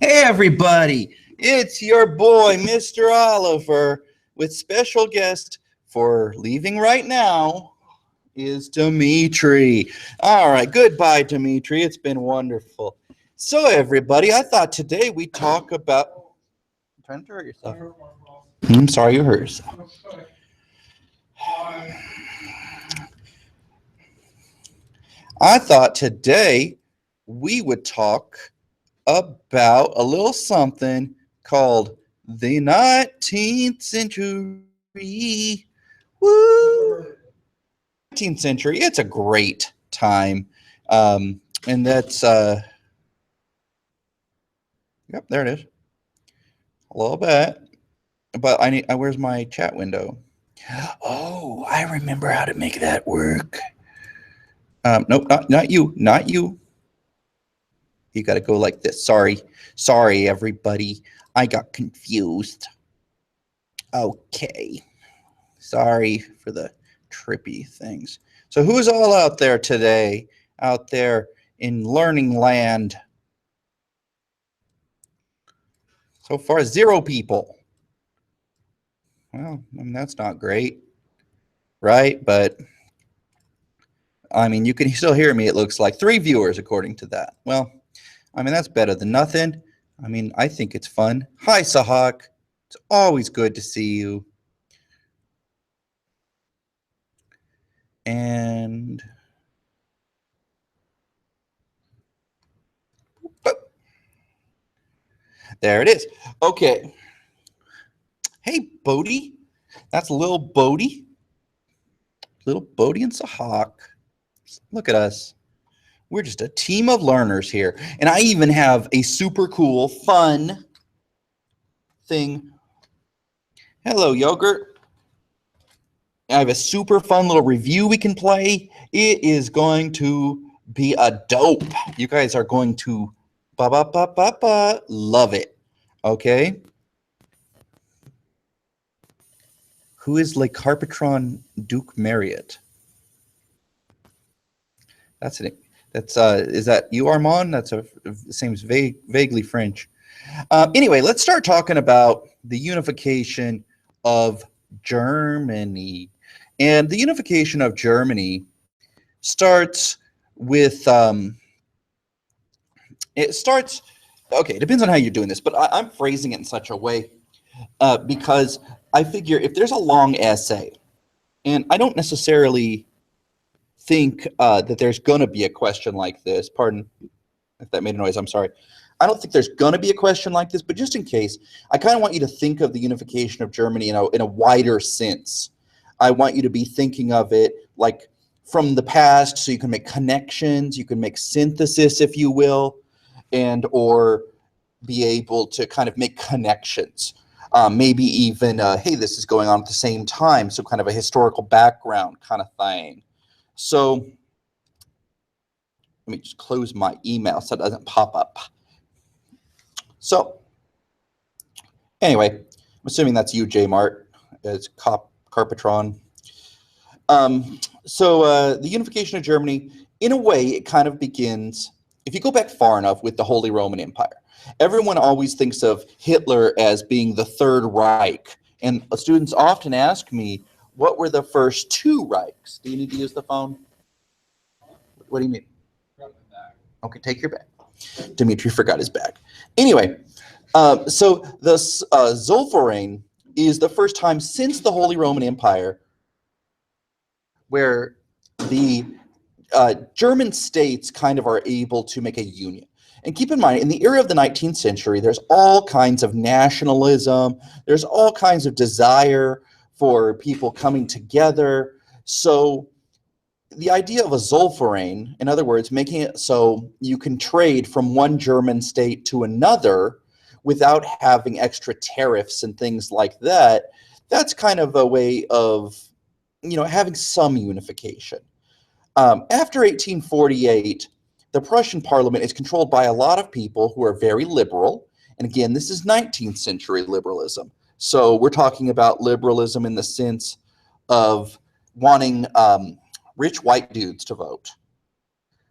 Hey everybody, it's your boy Mr. Oliver with special guest for leaving right now is Dimitri. All right, goodbye Dimitri. It's been wonderful. So everybody, I thought today we talk about trying to hurt yourself. I'm sorry you hurt yourself. I thought today we would talk about a little something called the 19th century. Woo! 19th century, it's a great time. And that's, yep, there it is. A little bit. But where's my chat window? Oh, I remember how to make that work. Nope, not you, not you. You got to go like this. Sorry, everybody. I got confused. Okay. Sorry for the trippy things. So who's all out there today? Out there in learning land? So far, 0 people. Well, I mean, that's not great, right? But, I mean, you can still hear me, it looks like. 3 viewers, according to that. Well, I mean, that's better than nothing. I mean, I think it's fun. Hi, Sahak. It's always good to see you. And there it is. Okay. Hey, Bodie. That's little Bodie. Little Bodie and Sahak. Look at us. We're just a team of learners here. And I even have a super cool, fun thing. Hello, Yogurt. I have a super fun little review we can play. It is going to be a dope. You guys are going to love it. Okay? Who is Le Carpetron Duke Marriott? That's it. That's is that you, Armand? That's seems vaguely French. Anyway, let's start talking about the unification of Germany. And the unification of Germany starts with it starts. Okay, it depends on how you're doing this, but I'm phrasing it in such a way because I figure if there's a long essay, and I don't necessarily think that there's going to be a question like this. Pardon if that made a noise. I'm sorry. I don't think there's going to be a question like this, but just in case, I kind of want you to think of the unification of Germany in a wider sense. I want you to be thinking of it like from the past, so you can make connections, you can make synthesis, if you will, and or be able to kind of make connections. Maybe even, hey, this is going on at the same time, so kind of a historical background kind of thing. So let me just close my email so it doesn't pop up. So anyway, I'm assuming that's you, J Mart. It's Carpetron. So the unification of Germany, in a way, it kind of begins, if you go back far enough, with the Holy Roman Empire. Everyone always thinks of Hitler as being the Third Reich. And students often ask me, what were the first 2 Reichs? Do you need to use the phone? What do you mean? Okay, take your bag. Dimitri forgot his bag. Anyway, so the Zollverein is the first time since the Holy Roman Empire where the German states kind of are able to make a union. And keep in mind, in the era of the 19th century, there's all kinds of nationalism. There's all kinds of desire for people coming together. So the idea of a Zollverein, in other words, making it so you can trade from one German state to another without having extra tariffs and things like that, that's kind of a way of, having some unification. After 1848, the Prussian parliament is controlled by a lot of people who are very liberal. And again, this is 19th century liberalism. So we're talking about liberalism in the sense of wanting rich white dudes to vote.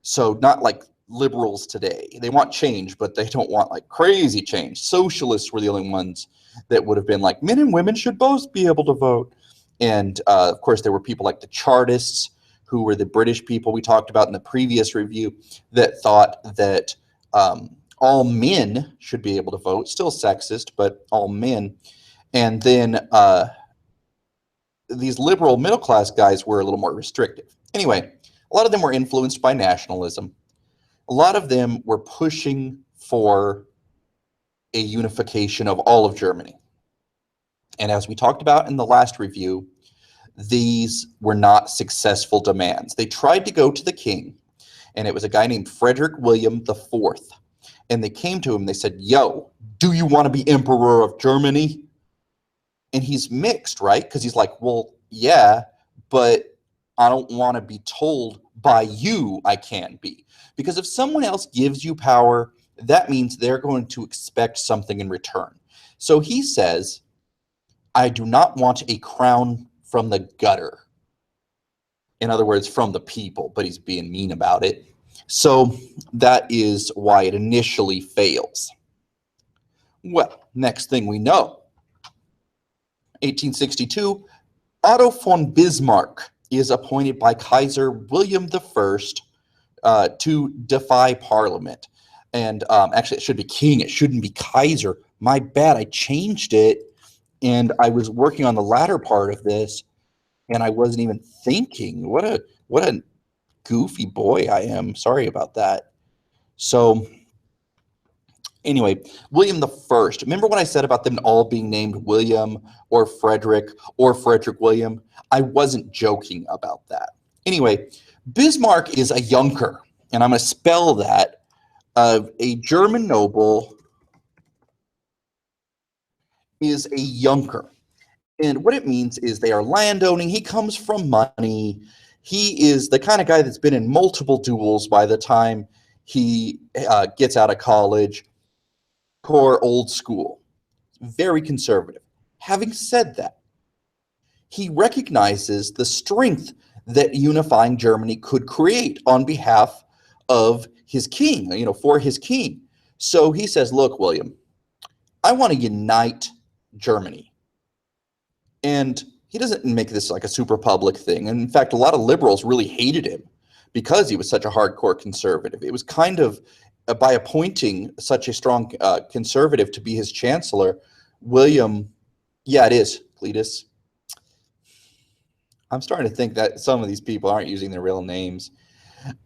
So not like liberals today. They want change, but they don't want like crazy change. Socialists were the only ones that would have been like, men and women should both be able to vote. And of course, there were people like the Chartists, who were the British people we talked about in the previous review, that thought that all men should be able to vote. Still sexist, but all men. And then these liberal middle class guys were a little more restrictive. Anyway, a lot of them were influenced by nationalism. A lot of them were pushing for a unification of all of Germany. And as we talked about in the last review, these were not successful demands. They tried to go to the king, and it was a guy named Frederick William IV. And they came to him, they said, yo, do you want to be emperor of Germany? And he's mixed, right? Because he's like, well, yeah, but I don't want to be told by you I can be. Because if someone else gives you power, that means they're going to expect something in return. So he says, I do not want a crown from the gutter. In other words, from the people, but he's being mean about it. So that is why it initially fails. Well, next thing we know, 1862, Otto von Bismarck is appointed by Kaiser William I to defy Parliament. And actually, it should be king. It shouldn't be Kaiser. My bad. I changed it. And I was working on the latter part of this, and I wasn't even thinking. What a goofy boy I am. Sorry about that. So anyway, William the First. Remember what I said about them all being named William or Frederick William? I wasn't joking about that. Anyway, Bismarck is a Junker, and I'm going to spell that. A German noble is a Junker. And what it means is they are landowning. He comes from money. He is the kind of guy that's been in multiple duels by the time he gets out of college. Core old school. Very conservative. Having said that, he recognizes the strength that unifying Germany could create on behalf of his king, for his king. So he says, look, William, I want to unite Germany. And he doesn't make this like a super public thing. And in fact, a lot of liberals really hated him because he was such a hardcore conservative. It was kind of by appointing such a strong conservative to be his chancellor, William, yeah, it is, Cletus. I'm starting to think that some of these people aren't using their real names.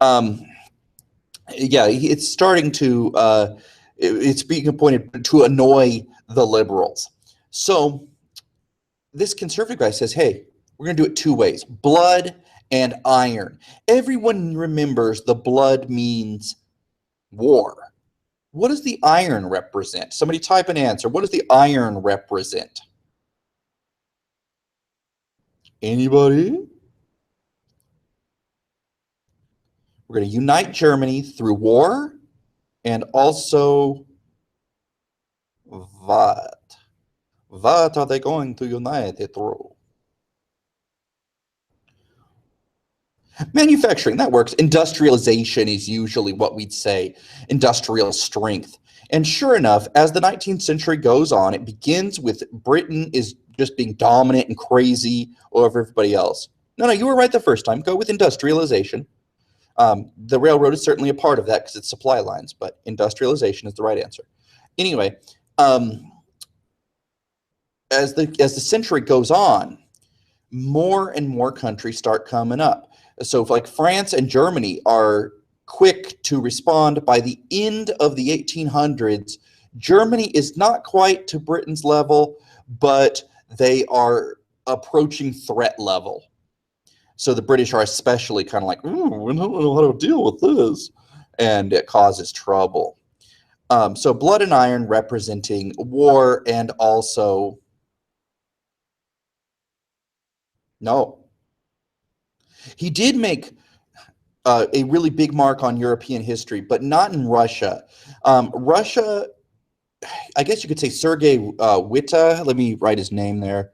Yeah, it's starting to, it's being appointed to annoy the liberals. So this conservative guy says, hey, we're going to do it two ways, blood and iron. Everyone remembers the blood means war. What does the iron represent? Somebody type an answer. What does the iron represent? Anybody? We're going to unite Germany through war and also what? What are they going to unite it through? Manufacturing, that works. Industrialization is usually what we'd say, industrial strength. And sure enough, as the 19th century goes on, it begins with Britain is just being dominant and crazy over everybody else. No, you were right the first time. Go with industrialization. The railroad is certainly a part of that because it's supply lines, but industrialization is the right answer. Anyway, as the century goes on, more and more countries start coming up. So like France and Germany are quick to respond. By the end of the 1800s, Germany is not quite to Britain's level, but they are approaching threat level. So the British are especially kind of like, we don't know how to deal with this. And it causes trouble. So blood and iron representing war and also, no. He did make a really big mark on European history, but not in Russia. Russia, I guess you could say Sergei Witta. Let me write his name there.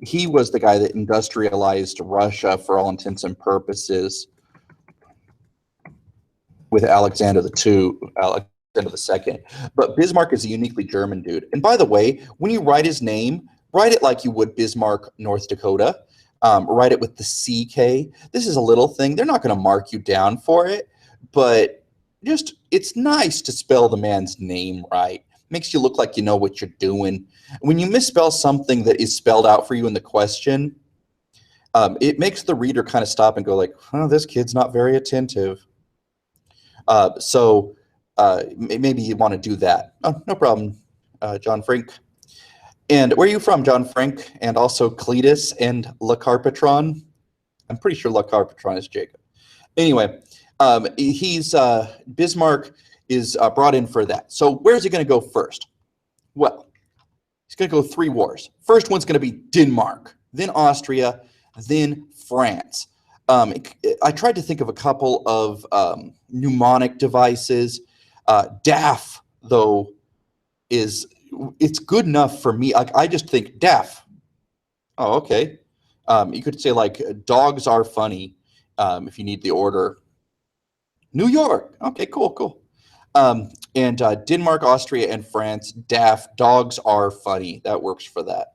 He was the guy that industrialized Russia for all intents and purposes. with Alexander the Second. But Bismarck is a uniquely German dude. And by the way, when you write his name, write it like you would Bismarck, North Dakota. Write it with the CK. This is a little thing. They're not going to mark you down for it, but just it's nice to spell the man's name right. Makes you look like you know what you're doing. When you misspell something that is spelled out for you in the question, it makes the reader kind of stop and go like, oh, this kid's not very attentive. So maybe you want to do that. Oh, no problem, John Frank. And where are you from, John Frank? And also Cletus and Le Carpetron? I'm pretty sure Le Carpetron is Jacob. Anyway, Bismarck is brought in for that. So where's he going to go first? Well, he's going to go 3 wars. First one's going to be Denmark, then Austria, then France. I tried to think of a couple of mnemonic devices. DAF, though, it's good enough for me. Like, I just think DAF. Oh, okay. You could say like dogs are funny if you need the order. New York. Okay, cool. And Denmark, Austria, and France, DAF, dogs are funny. That works for that.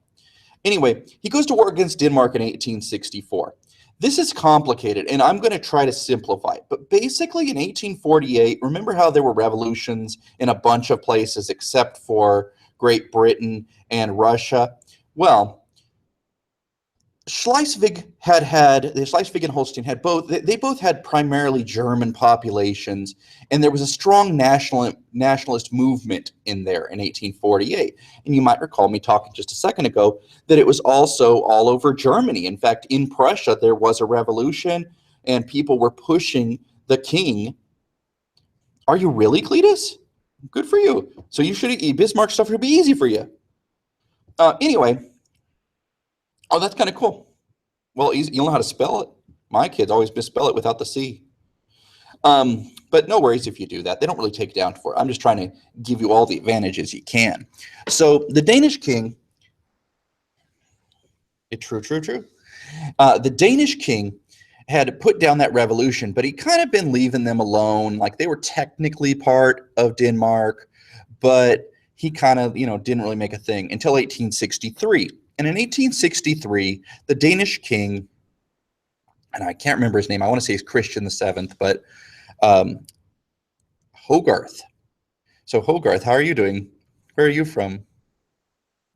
Anyway, he goes to war against Denmark in 1864. This is complicated, and I'm going to try to simplify it. But basically, in 1848, remember how there were revolutions in a bunch of places except for Great Britain and Russia? Well, Schleswig and Holstein had both. They both had primarily German populations, and there was a strong nationalist movement in there in 1848. And you might recall me talking just a second ago that it was also all over Germany. In fact, in Prussia there was a revolution, and people were pushing the king. Are you really, Cletus? Good for you. So you should eat Bismarck stuff. It'll be easy for you. Anyway. Oh, that's kind of cool. Well, easy. You'll know how to spell it. My kids always misspell it without the C. But no worries if you do that. They don't really take down for it. I'm just trying to give you all the advantages you can. So the Danish king, true. The Danish king had put down that revolution, but he kind of been leaving them alone. Like, they were technically part of Denmark, but he kind of, didn't really make a thing until 1863. And in 1863, the Danish king, and I can't remember his name. I want to say he's Christian VII, but Hogarth. So Hogarth, how are you doing? Where are you from?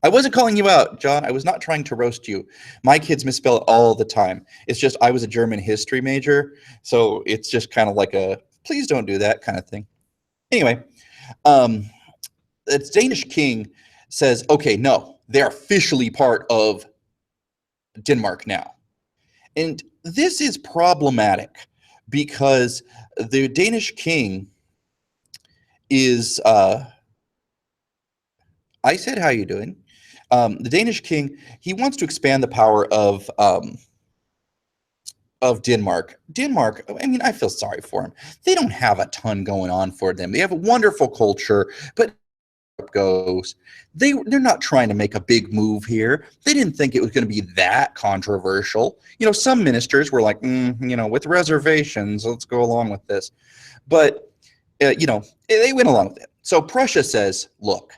I wasn't calling you out, John. I was not trying to roast you. My kids misspell it all the time. It's just I was a German history major, so it's just kind of like a please don't do that kind of thing. Anyway, the Danish king says, okay, no. They're officially part of Denmark now. And this is problematic because the Danish king is, I said, how you doing? The Danish king, he wants to expand the power of Denmark. Denmark, I mean, I feel sorry for them. They don't have a ton going on for them. They have a wonderful culture, but goes, they're not trying to make a big move here. They didn't think it was going to be that controversial. Some ministers were like, with reservations, let's go along with this. But, they went along with it. So Prussia says, look,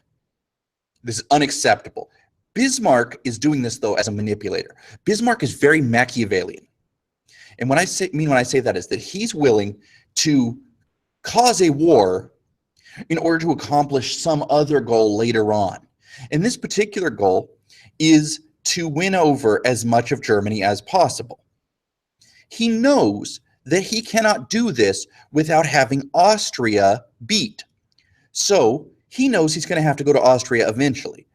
this is unacceptable. Bismarck is doing this, though, as a manipulator. Bismarck is very Machiavellian. And when I say that is that he's willing to cause a war in order to accomplish some other goal later on. And this particular goal is to win over as much of Germany as possible. He knows that he cannot do this without having Austria beat. So he knows he's going to have to go to Austria eventually.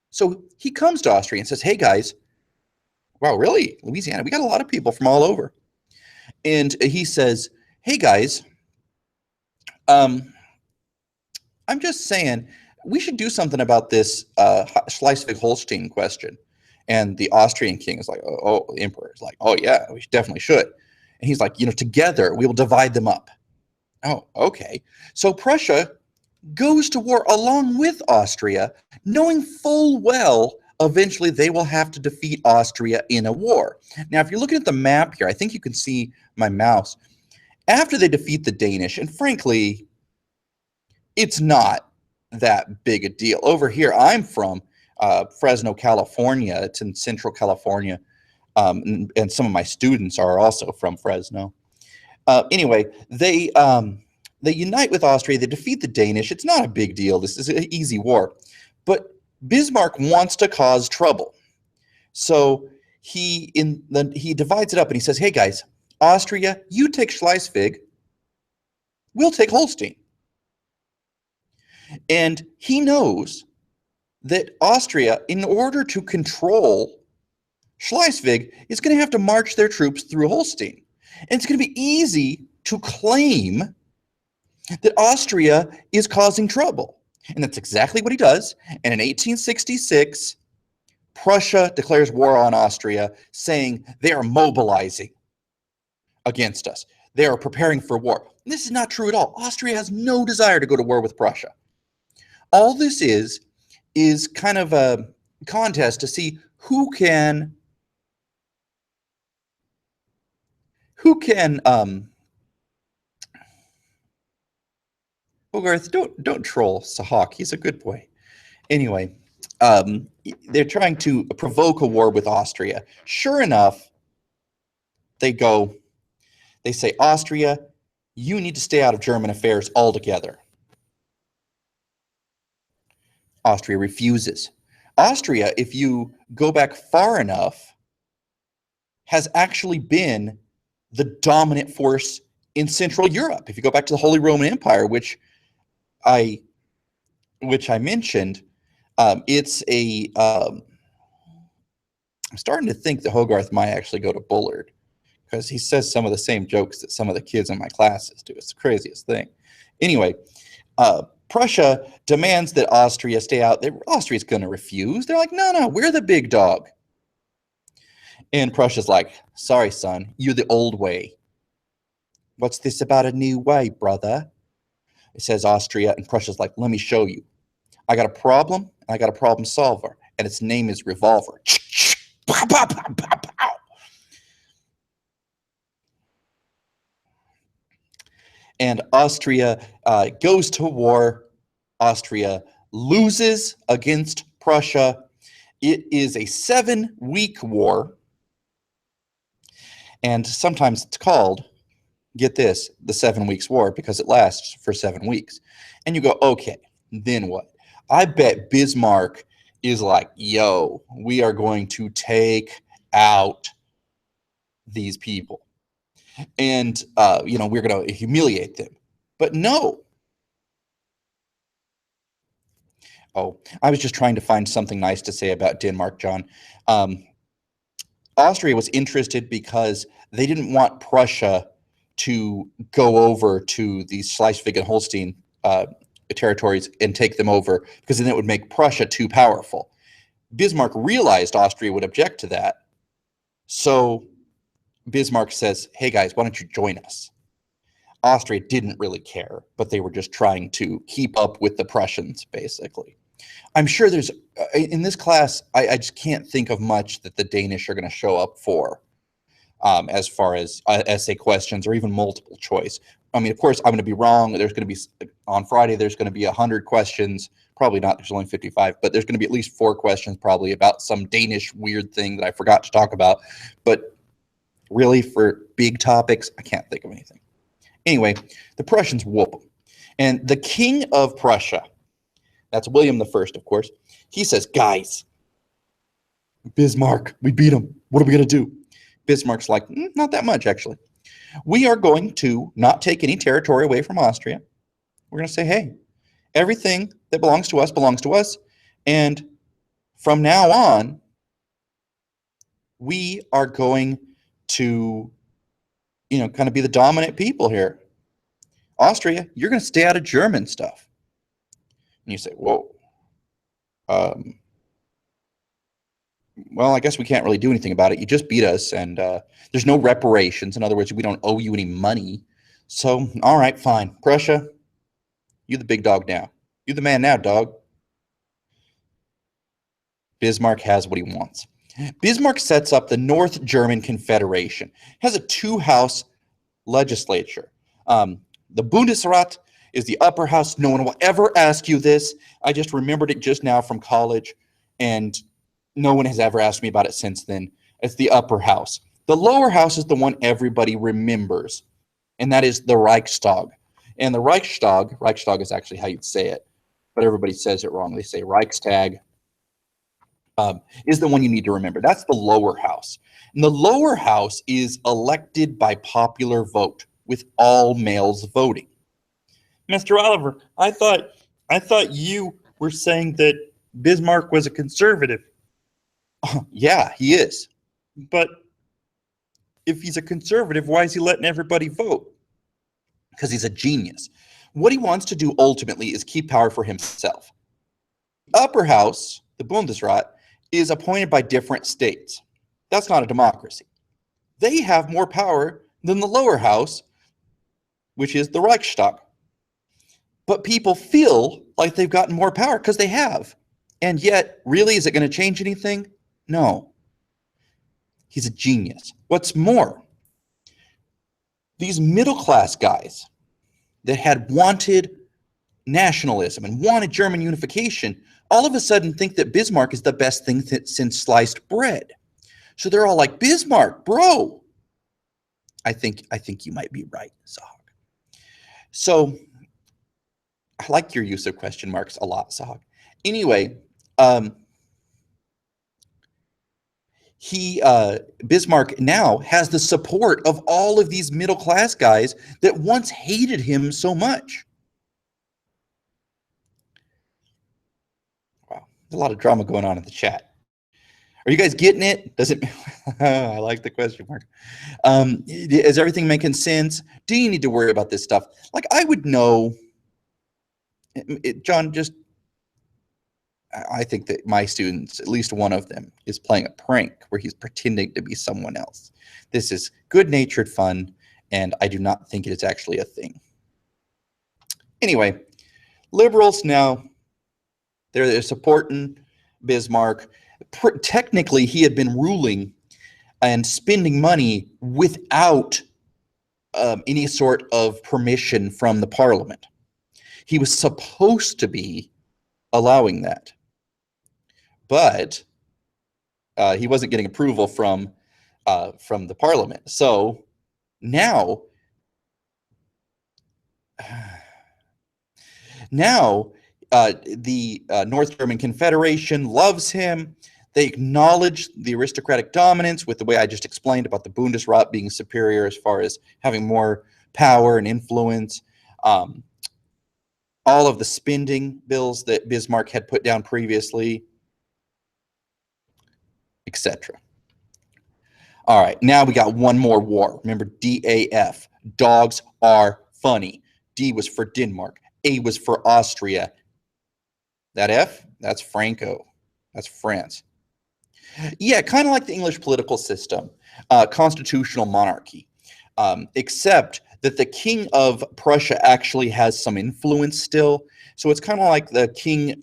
So he comes to Austria and says, hey guys, wow, really? Louisiana, we got a lot of people from all over. And he says, hey guys, I'm just saying we should do something about this Schleswig-Holstein question. And the Austrian king is like, the emperor is like, oh yeah, we definitely should. And he's like, together we will divide them up. Oh, okay. So Prussia goes to war along with Austria, knowing full well eventually they will have to defeat Austria in a war. Now, if you're looking at the map here, I think you can see my mouse. After they defeat the Danish, and frankly, it's not that big a deal. Over here, I'm from Fresno, California. It's in Central California, and some of my students are also from Fresno. Anyway, they unite with Austria. They defeat the Danish. It's not a big deal. This is an easy war, but Bismarck wants to cause trouble, so he divides it up and he says, "Hey guys, Austria, you take Schleswig, we'll take Holstein." And he knows that Austria, in order to control Schleswig, is going to have to march their troops through Holstein. And it's going to be easy to claim that Austria is causing trouble. And that's exactly what he does. And in 1866, Prussia declares war on Austria, saying they are mobilizing against us. They are preparing for war. And this is not true at all. Austria has no desire to go to war with Prussia. All this is kind of a contest to see who can Hogarth, don't troll Sahak. He's a good boy. Anyway, they're trying to provoke a war with Austria. Sure enough, they say, Austria, you need to stay out of German affairs altogether. Austria refuses. Austria, if you go back far enough, has actually been the dominant force in Central Europe. If you go back to the Holy Roman Empire, which I mentioned, it's a. I'm starting to think that Hogarth might actually go to Bullard because he says some of the same jokes that some of the kids in my classes do. It's the craziest thing. Anyway, Prussia demands that Austria stay out. Austria's going to refuse. They're like, no, we're the big dog. And Prussia's like, sorry, son, you're the old way. What's this about a new way, brother? It says Austria, and Prussia's like, let me show you. I got a problem, and I got a problem solver, and its name is revolver. And Austria goes to war. Austria loses against Prussia. It is a 7-week war. And sometimes it's called, get this, the 7 weeks war because it lasts for 7 weeks. And you go, okay, then what? I bet Bismarck is like, yo, we are going to take out these people. And, we're going to humiliate them. But no. Oh, I was just trying to find something nice to say about Denmark, John. Austria was interested because they didn't want Prussia to go over to the Schleswig and Holstein territories and take them over, because then it would make Prussia too powerful. Bismarck realized Austria would object to that. So Bismarck says, hey guys, why don't you join us? Austria didn't really care, but they were just trying to keep up with the Prussians, basically. I'm sure there's, in this class, I just can't think of much that the Danish are going to show up for as far as essay questions or even multiple choice. I mean, of course, I'm going to be wrong. There's going to be, on Friday, there's going to be 100 questions. Probably not, there's only 55, but there's going to be at least 4 questions probably about some Danish weird thing that I forgot to talk about. But really, for big topics, I can't think of anything. Anyway, the Prussians whoop them. And the king of Prussia, that's William I, of course, he says, guys, Bismarck, we beat him. What are we going to do? Bismarck's like, not that much, actually. We are going to not take any territory away from Austria. We're going to say, hey, everything that belongs to us. And from now on, we are going to, kind of be the dominant people here. Austria, you're going to stay out of German stuff. And you say, whoa. Well, I guess we can't really do anything about it. You just beat us, and there's no reparations. In other words, we don't owe you any money. So, all right, fine. Prussia, you're the big dog now. You're the man now, dog. Bismarck has what he wants. Bismarck sets up the North German Confederation. It has a 2-house legislature. The Bundesrat is the upper house. No one will ever ask you this. I just remembered it just now from college, and no one has ever asked me about it since then. It's the upper house. The lower house is the one everybody remembers, and that is the Reichstag. And the Reichstag is actually how you'd say it, but everybody says it wrong. They say Reichstag, is the one you need to remember. That's the lower house. And the lower house is elected by popular vote with all males voting. Mr. Oliver, I thought you were saying that Bismarck was a conservative. Yeah, he is. But if he's a conservative, why is he letting everybody vote? Because he's a genius. What he wants to do ultimately is keep power for himself. The upper house, the Bundesrat, is appointed by different states. That's not a democracy. They have more power than the lower house, which is the Reichstag. But people feel like they've gotten more power because they have. And yet, really, is it going to change anything? No. He's a genius. What's more, these middle-class guys that had wanted nationalism and wanted German unification all of a sudden think that Bismarck is the best thing since sliced bread. So they're all like, Bismarck, bro. I think you might be right, Sahag. So I like your use of question marks a lot, Sahag. Anyway, Bismarck now has the support of all of these middle-class guys that once hated him so much. Wow, there's a lot of drama going on in the chat. Are you guys getting it? Does it? I like the question mark. Is everything making sense? Do you need to worry about this stuff? Like, I would know, John, I think that my students, at least one of them, is playing a prank where he's pretending to be someone else. This is good-natured fun, and I do not think it is actually a thing. Anyway, liberals now, they're supporting Bismarck. Technically, he had been ruling and spending money without any sort of permission from the parliament. He was supposed to be allowing that, but he wasn't getting approval from the parliament. So now the North German Confederation loves him. They acknowledge the aristocratic dominance with the way I just explained about the Bundesrat being superior as far as having more power and influence. All of the spending bills that Bismarck had put down previously, etc. All right, now we got one more war. Remember, DAF, dogs are funny. D was for Denmark. A was for Austria. That F, that's Franco. That's France. Yeah, kind of like the English political system, constitutional monarchy, except that the king of Prussia actually has some influence still. So it's kind of like the king,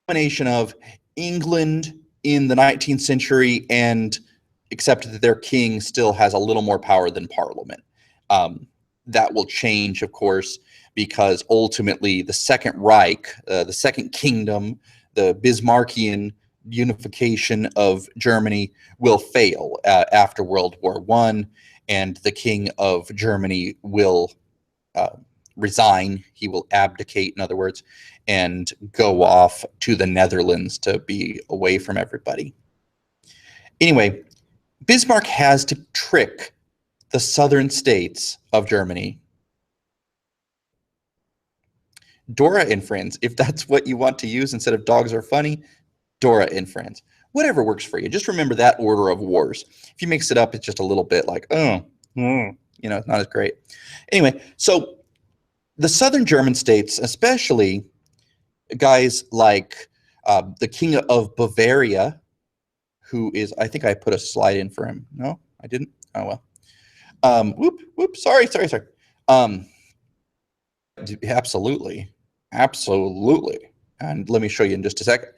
combination of England in the 19th century, and except that their king still has a little more power than Parliament. That will change, of course, because ultimately the Second Reich, the Second Kingdom, the Bismarckian unification of Germany will fail after World War I, and the king of Germany will resign. He will abdicate, in other words, and go off to the Netherlands to be away from everybody. Anyway, Bismarck has to trick the southern states of Germany. Dora and Friends, if that's what you want to use instead of dogs are funny, Dora and Friends. Whatever works for you. Just remember that order of wars. If you mix it up, it's just a little bit like, it's not as great. Anyway, so the southern German states, especially guys like the King of Bavaria, who is, I think I put a slide in for him. No, I didn't? Oh, well. Sorry. Absolutely. And let me show you in just a second.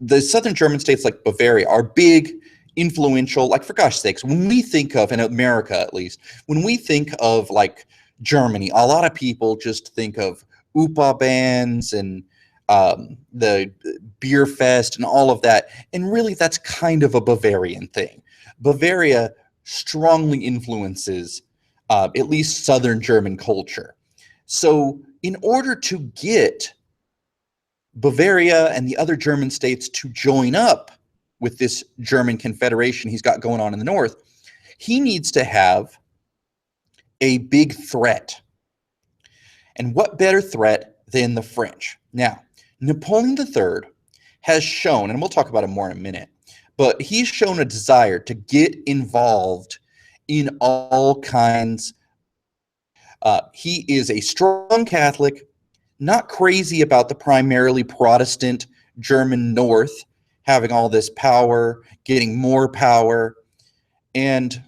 The southern German states like Bavaria are big influential, like, for gosh sakes, when we think of, in America at least, when we think of like Germany, a lot of people just think of UPA bands and the beer fest and all of that. And really, that's kind of a Bavarian thing. Bavaria strongly influences at least Southern German culture. So, in order to get Bavaria and the other German states to join up with this German confederation he's got going on in the north, he needs to have a big threat. And what better threat than the French? Now, Napoleon III has shown, and we'll talk about him more in a minute, but he's shown a desire to get involved in all kinds. He is a strong Catholic, not crazy about the primarily Protestant German North having all this power, getting more power, and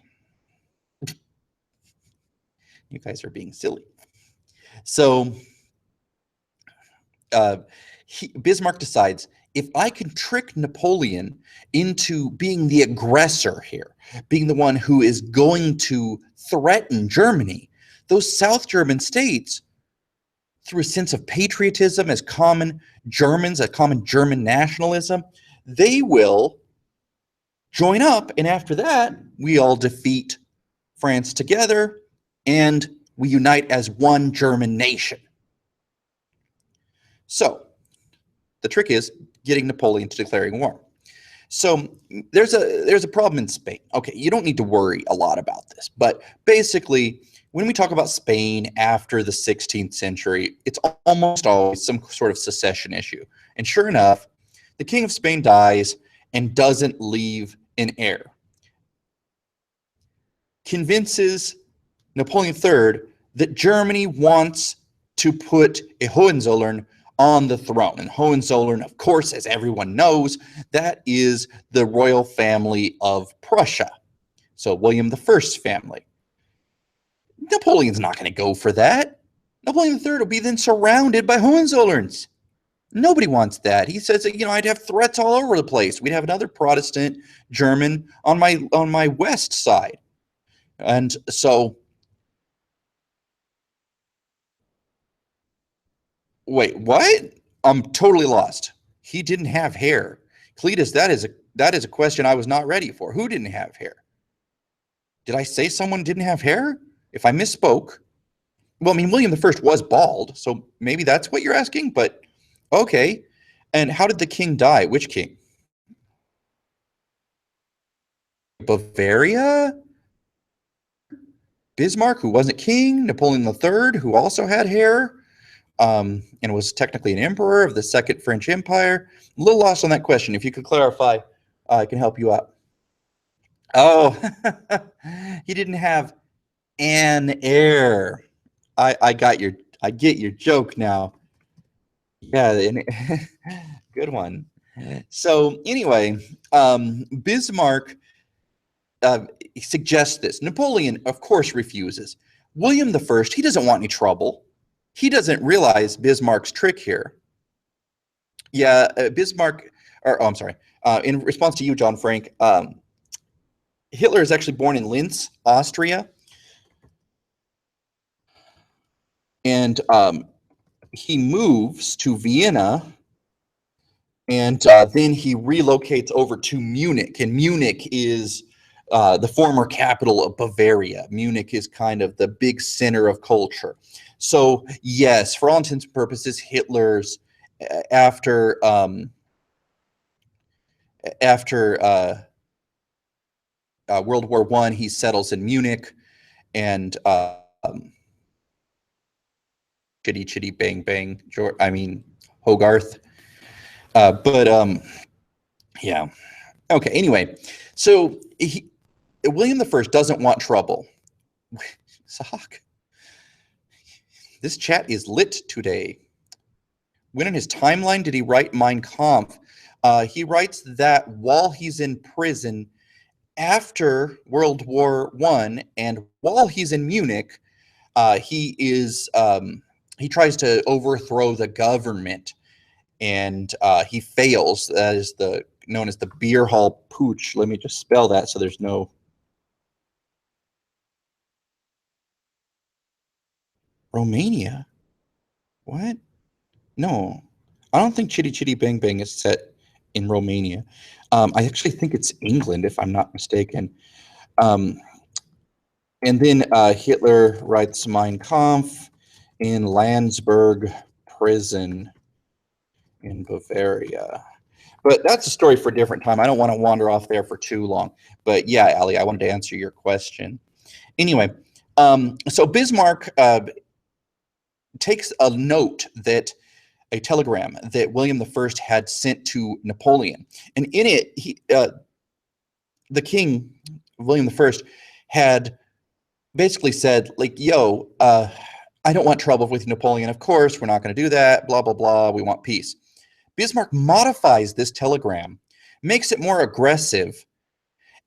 you guys are being silly. So Bismarck decides, if I can trick Napoleon into being the aggressor here, being the one who is going to threaten Germany, those South German states, through a sense of patriotism as common Germans, a common German nationalism, they will join up. And after that, we all defeat France together and we unite as one German nation. So the trick is getting Napoleon to declaring war. So there's a problem in Spain. Okay, you don't need to worry a lot about this, but basically, when we talk about Spain after the 16th century, it's almost always some sort of secession issue. And sure enough, the King of Spain dies and doesn't leave an heir. Convinces Napoleon III that Germany wants to put a Hohenzollern on the throne. And Hohenzollern, of course, as everyone knows, that is the royal family of Prussia. So William I's family. Napoleon's not going to go for that. Napoleon III will be then surrounded by Hohenzollerns. Nobody wants that. He says that, I'd have threats all over the place. We'd have another Protestant German on my west side. And so, wait, what? I'm totally lost. He didn't have hair. Cletus, that is a question I was not ready for. Who didn't have hair? Did I say someone didn't have hair? If I misspoke, well, I mean, William I was bald, so maybe that's what you're asking, but okay. And how did the king die? Which king? Bavaria? Bismarck, who wasn't king? Napoleon III, who also had hair, and was technically an emperor of the Second French Empire? A little lost on that question. If you could clarify, I can help you out. Oh, he didn't have an heir. I get your joke now. Yeah, good one. So anyway, Bismarck suggests this. Napoleon, of course, refuses. William I, he doesn't want any trouble. He doesn't realize Bismarck's trick here. Yeah, Bismarck, I'm sorry. In response to you, John Frank, Hitler is actually born in Linz, Austria. And he moves to Vienna, and then he relocates over to Munich. And Munich is the former capital of Bavaria. Munich is kind of the big center of culture. So yes, for all intents and purposes, Hitler's after World War I, he settles in Munich, and chitty chitty bang bang, Hogarth. Yeah. Okay. Anyway, so William I doesn't want trouble. Sock. This chat is lit today. When in his timeline did he write Mein Kampf? He writes that while he's in prison after World War I, and while he's in Munich, he tries to overthrow the government, and he fails. That is the known as the Beer Hall Putsch. Let me just spell that so there's no... Romania? What? No, I don't think Chitty Chitty Bang Bang is set in Romania. I actually think it's England, if I'm not mistaken. Um, and then Hitler writes Mein Kampf in Landsberg prison in Bavaria. But that's a story for a different time. I don't want to wander off there for too long. But yeah, Ali, I wanted to answer your question. Anyway, so Bismarck takes a note that a telegram that William I had sent to Napoleon. And in it, the king, William I, had basically said, like, yo, I don't want trouble with Napoleon. Of course, we're not going to do that, blah, blah, blah. We want peace. Bismarck modifies this telegram, makes it more aggressive,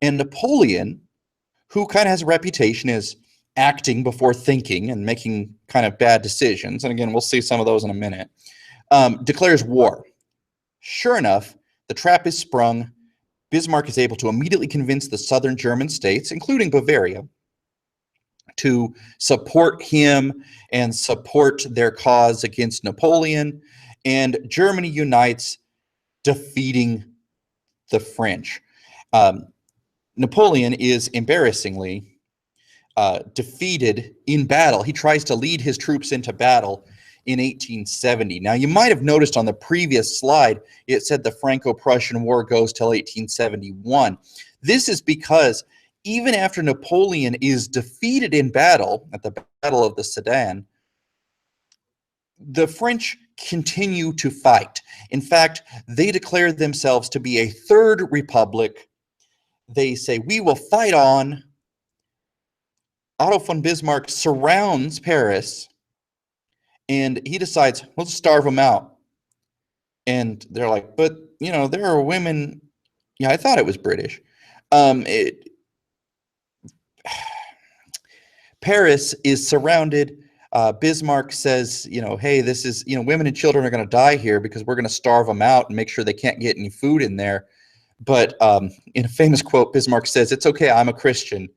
and Napoleon, who kind of has a reputation as acting before thinking and making kind of bad decisions, and again, we'll see some of those in a minute, declares war. Sure enough, the trap is sprung. Bismarck is able to immediately convince the southern German states, including Bavaria, to support him and support their cause against Napoleon, and Germany unites, defeating the French. Napoleon is embarrassingly defeated in battle. He tries to lead his troops into battle in 1870. Now, you might have noticed on the previous slide, it said the Franco-Prussian War goes till 1871. This is because even after Napoleon is defeated in battle, at the Battle of the Sedan, the French continue to fight. In fact, they declare themselves to be a third republic. They say, we will fight on. Otto von Bismarck surrounds Paris, and he decides, let's starve them out. And they're like, but, you know, there are women. Yeah, I thought it was British. Paris is surrounded. Bismarck says, you know, hey, this is, you know, women and children are going to die here because we're going to starve them out and make sure they can't get any food in there. But in a famous quote, Bismarck says, it's okay, I'm a Christian.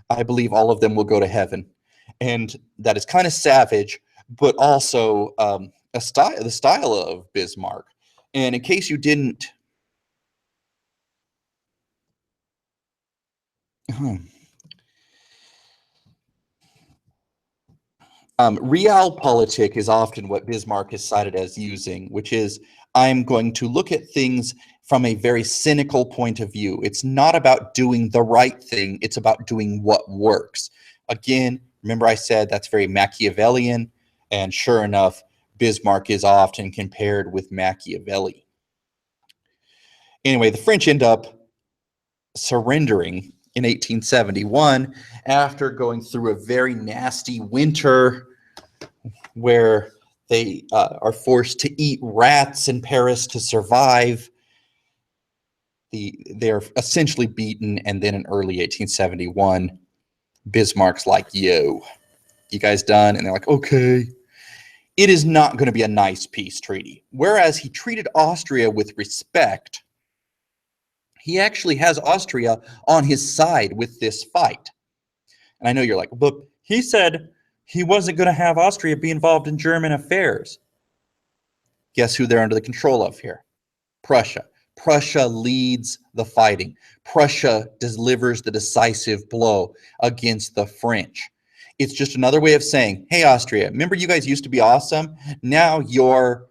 I believe all of them will go to heaven. And that is kind of savage, but also the style of Bismarck. And in case you didn't... realpolitik is often what Bismarck is cited as using, which is, I'm going to look at things from a very cynical point of view. It's not about doing the right thing. It's about doing what works. Again, remember I said that's very Machiavellian, and sure enough, Bismarck is often compared with Machiavelli. Anyway, the French end up surrendering in 1871 after going through a very nasty winter where they are forced to eat rats in Paris to survive. They are essentially beaten, and then in early 1871, Bismarck's like, yo, you guys done? And they're like, okay. It is not going to be a nice peace treaty. Whereas he treated Austria with respect, he actually has Austria on his side with this fight. And I know you're like, but He said he wasn't going to have Austria be involved in German affairs. guess who they're under the control of here? Prussia. Prussia leads the fighting. Prussia delivers the decisive blow against the French. It's just another way of saying, hey, Austria, remember you guys used to be awesome? Now you're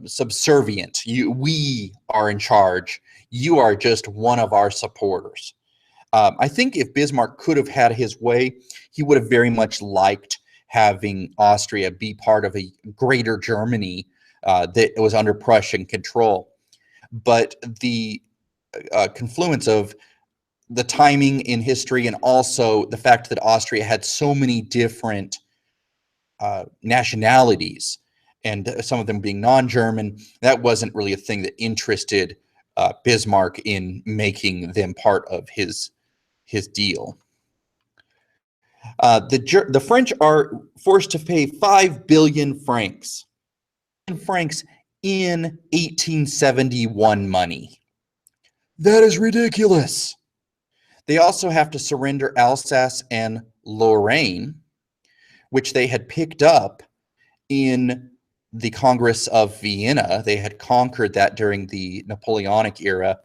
subservient. We are in charge. You are just one of our supporters. I think if Bismarck could have had his way, he would have very much liked having Austria be part of a greater Germany that was under Prussian control. But the confluence of the timing in history and also the fact that Austria had so many different nationalities, and some of them being non-German, that wasn't really a thing that interested Bismarck in making them part of his deal. The French are forced to pay 5 billion francs in 1871 money. That is ridiculous. They also have to surrender Alsace and Lorraine, which they had picked up in the Congress of Vienna. They had conquered that during the Napoleonic era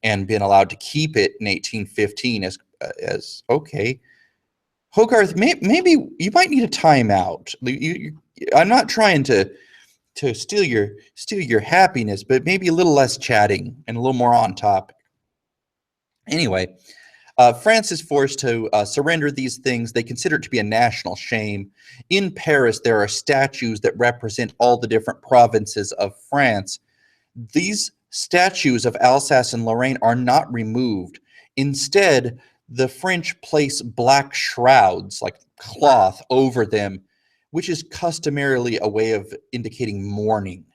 and been allowed to keep it in 1815 as okay. Hogarth, maybe you might need a timeout. I'm not trying to steal your happiness, but maybe a little less chatting and a little more on topic. Anyway, France is forced to surrender these things. They consider it to be a national shame. In Paris, there are statues that represent all the different provinces of France. These statues of Alsace and Lorraine are not removed. Instead, the French place black shrouds, like cloth, over them, which is customarily a way of indicating mourning.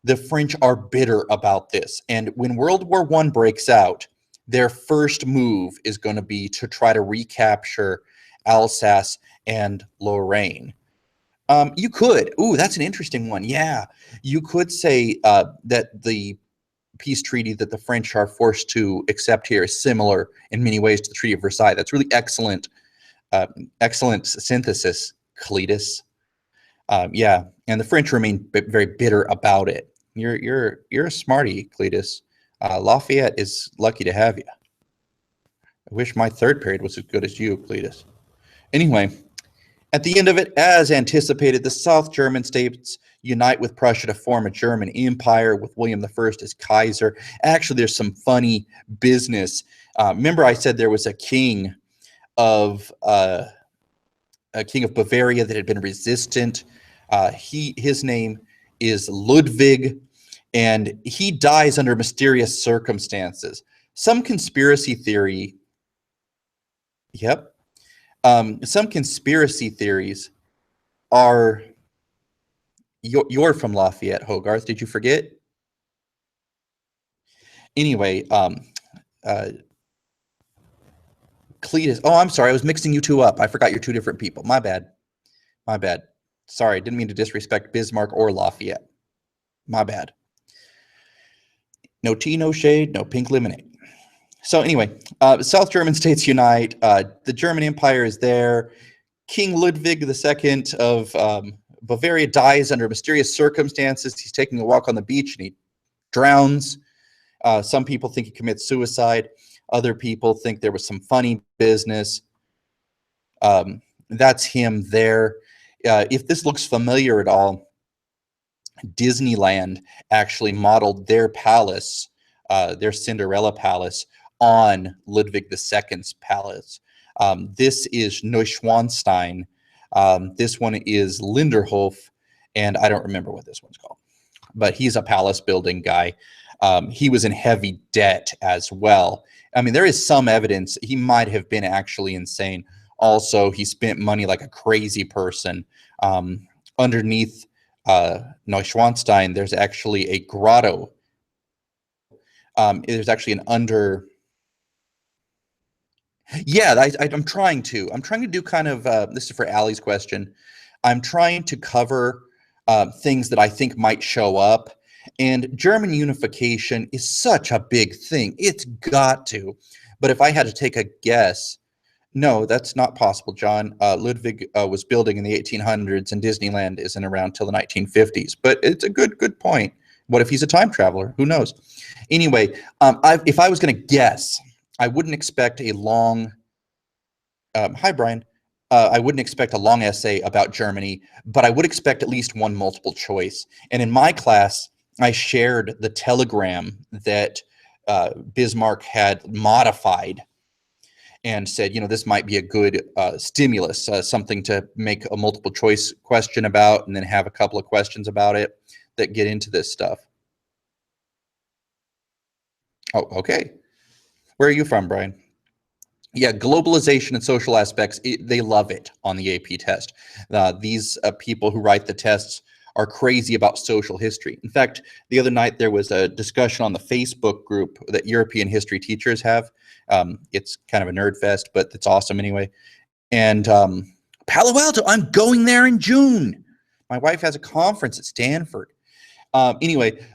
The French are bitter about this, and when World War I breaks out, their first move is going to be to try to recapture Alsace and Lorraine. You could. Ooh, that's an interesting one. Yeah, you could say that the peace treaty that the French are forced to accept here is similar in many ways to the Treaty of Versailles. That's really excellent, excellent synthesis, Cletus. Yeah, and the French remain very bitter about it. You're a smarty, Cletus. Lafayette is lucky to have you. I wish my third period was as good as you, Cletus. Anyway, at the end of it, as anticipated, the South German states unite with Prussia to form a German empire with William I as Kaiser. Actually, there's some funny business. Remember I said there was a king of Bavaria that had been resistant. His name is Ludwig, and he dies under mysterious circumstances. Some conspiracy theory. Yep. Some conspiracy theories are. You're from Lafayette, Hogarth. Did you forget? Anyway, Cletus. Oh, I'm sorry. I was mixing you two up. I forgot you're two different people. My bad. My bad. Sorry. Didn't mean to disrespect Bismarck or Lafayette. My bad. No tea, no shade, no pink lemonade. So anyway, South German states unite. The German Empire is there. King Ludwig II of Bavaria dies under mysterious circumstances. He's taking a walk on the beach and he drowns. Some people think he commits suicide. Other people think there was some funny business. That's him there. If this looks familiar at all, Disneyland actually modeled their palace, their Cinderella palace, on Ludwig II's palace. This is Neuschwanstein. This one is Linderhof, and I don't remember what this one's called. But he's a palace building guy. He was in heavy debt as well. I mean, there is some evidence he might have been actually insane. Also, he spent money like a crazy person. Underneath Neuschwanstein, there's actually a grotto. There's actually an under. Yeah, I'm trying to. I'm trying to do kind of. This is for Allie's question. I'm trying to cover things that I think might show up. And German unification is such a big thing. It's got to. But if I had to take a guess, no, that's not possible, John. Ludwig was building in the 1800s, and Disneyland isn't around till the 1950s. But it's a good point. What if he's a time traveler? Who knows? Anyway, if I was going to guess, I wouldn't expect a long. Hi, Brian. I wouldn't expect a long essay about Germany, but I would expect at least one multiple choice. And in my class, I shared the telegram that Bismarck had modified and said, this might be a good stimulus, something to make a multiple choice question about, and then have a couple of questions about it that get into this stuff. Oh, okay. Where are you from, Brian? Yeah, globalization and social aspects, they love it on the AP test. These people who write the tests are crazy about social history. In fact, the other night there was a discussion on the Facebook group that European history teachers have. It's kind of a nerd fest, but it's awesome anyway. And Palo Alto, I'm going there in June. My wife has a conference at Stanford. Anyway,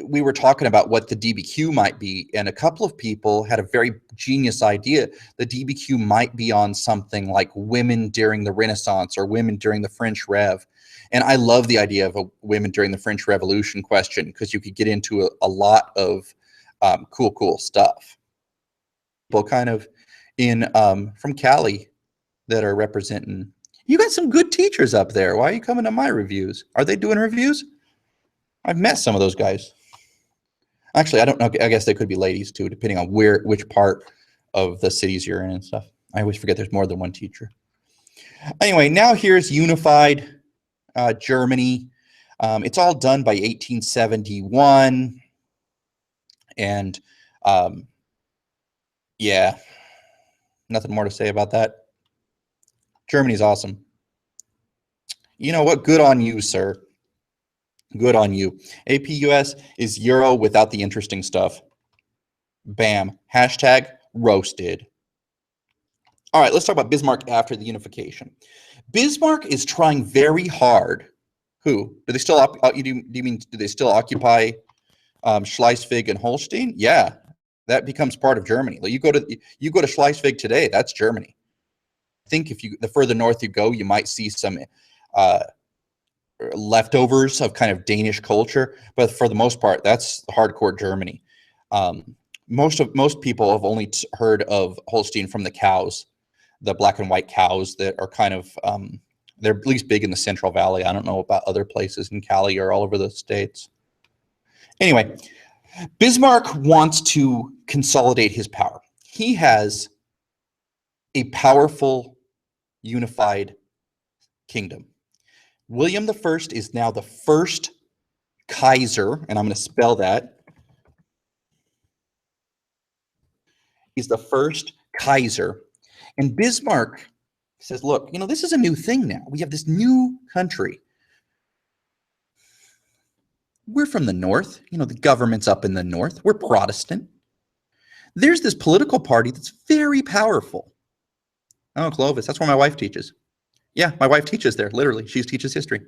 we were talking about what the DBQ might be, and a couple of people had a very genius idea. The DBQ might be on something like women during the Renaissance or women during the French Rev. And I love the idea of a women during the French Revolution question, because you could get into a lot of cool stuff. People kind of in from Cali that are representing. You got some good teachers up there. Why are you coming to my reviews? Are they doing reviews? I've met some of those guys. Actually, I don't know. I guess they could be ladies too, depending on which part of the cities you're in and stuff. I always forget there's more than one teacher. Anyway, now here's unified Germany. It's all done by 1871. And yeah, nothing more to say about that. Germany's awesome. You know what? Good on you, sir. Good on you. APUS is Euro without the interesting stuff. Bam. Hashtag roasted. All right, let's talk about Bismarck after the unification. Bismarck is trying very hard. Who? Do they still do you mean do they still occupy Schleswig and Holstein? Yeah, that becomes part of Germany. Like you go to Schleswig today, that's Germany. I think if the further north you go, you might see some leftovers of kind of Danish culture, but for the most part, that's hardcore Germany. Most people have only heard of Holstein from the cows, the black and white cows that are kind of they're at least big in the Central Valley. I don't know about other places in Cali or all over the States. Anyway, Bismarck wants to consolidate his power. He has a powerful, unified kingdom. William I is now the first Kaiser, and I'm going to spell that. He's the first Kaiser. And Bismarck says, look, this is a new thing now. We have this new country. We're from the north. The government's up in the north. We're Protestant. There's this political party that's very powerful. Oh, Clovis, that's where my wife teaches. Yeah, my wife teaches there, literally. She teaches history.